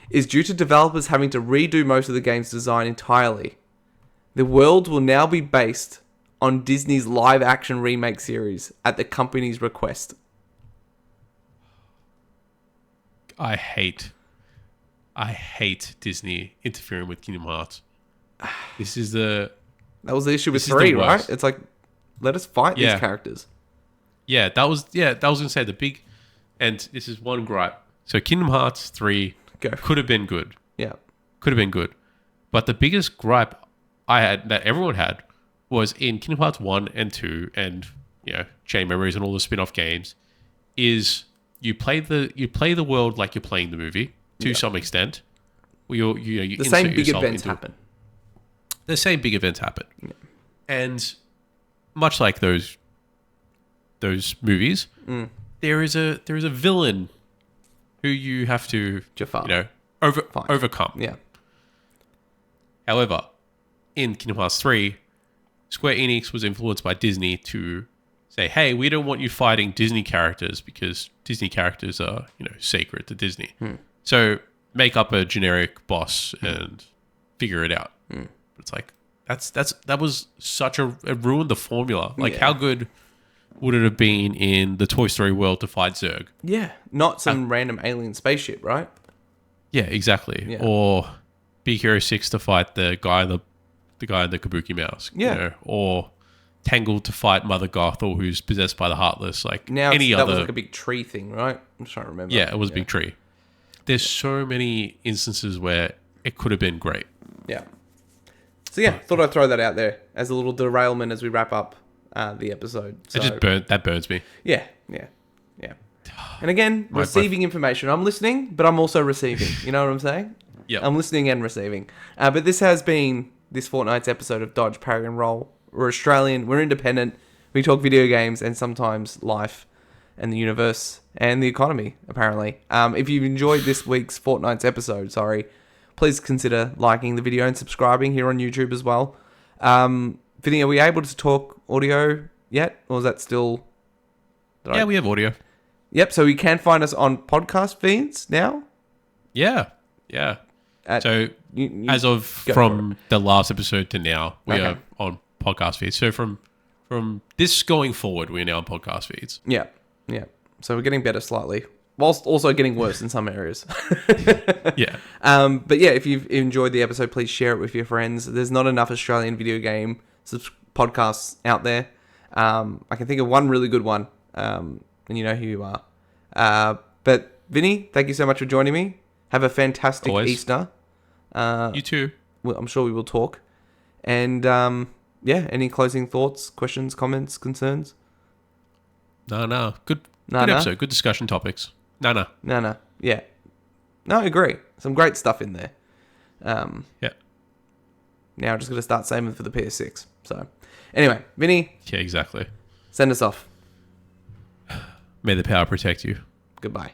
is due to developers having to redo most of the game's design entirely. The world will now be based on Disney's live-action remake series at the company's request. I hate Disney interfering with Kingdom Hearts. That was the issue with 3, right? It's like, let us fight these characters. Yeah, that was gonna say the big, and this is one gripe. So Kingdom Hearts 3 could have been good. Yeah. Could have been good. But the biggest gripe I had, that everyone had, was in Kingdom Hearts 1 and 2 and, Chain Memories and all the spin-off games, is you play the world like you're playing the movie to some extent. The same big events happen. The same big events happen. Yeah. And much like those movies, there is a villain who you have to overcome. Yeah. However, in Kingdom Hearts 3, Square Enix was influenced by Disney to say, hey, we don't want you fighting Disney characters because Disney characters are, sacred to Disney. So make up a generic boss and figure it out. But it's like, that was such it ruined the formula. Like, how good would it have been in the Toy Story world to fight Zurg? Yeah, not some random alien spaceship, right? Yeah, exactly. Yeah. Or Big Hero 6 to fight the guy in the Kabuki mouse. Yeah. Or Tangled to fight Mother Gothel, who's possessed by the Heartless. Like Now any that other, was like a big tree thing, right? I'm just trying to remember. yeah, it was a big tree. There's so many instances where it could have been great. Yeah. So yeah, thought I'd throw that out there as a little derailment as we wrap up the episode. So, That burns me. yeah. And again, receiving information. I'm listening, but I'm also receiving. You know what I'm saying? Yeah. I'm listening and receiving. But this has been this fortnight's episode of Dodge, Parry and Roll. We're Australian. We're independent. We talk video games and sometimes life and the universe and the economy, apparently. If you've enjoyed this week's fortnight's episode, please consider liking the video and subscribing here on YouTube as well. Vinny, are we able to talk audio yet? Or is that still... We have audio. Yep, so you can find us on podcast feeds now? Yeah. So as of from the last episode to now, we are on podcast feeds. So from this going forward, we're now on podcast feeds. Yeah. So we're getting better slightly, whilst also getting worse in some areas. Yeah. But yeah, if you've enjoyed the episode, please share it with your friends. There's not enough Australian video game podcasts out there. I can think of one really good one, and you know who you are. But Vinny, thank you so much for joining me. Have a fantastic Easter. You too. I'm sure we will talk. And any closing thoughts, questions, comments, concerns? No. Good episode. Good discussion topics. No. Yeah. No, I agree. Some great stuff in there. Yeah. Now I'm just going to start saving for the PS6. So, anyway, Vinny. Yeah, exactly. Send us off. May the power protect you. Goodbye.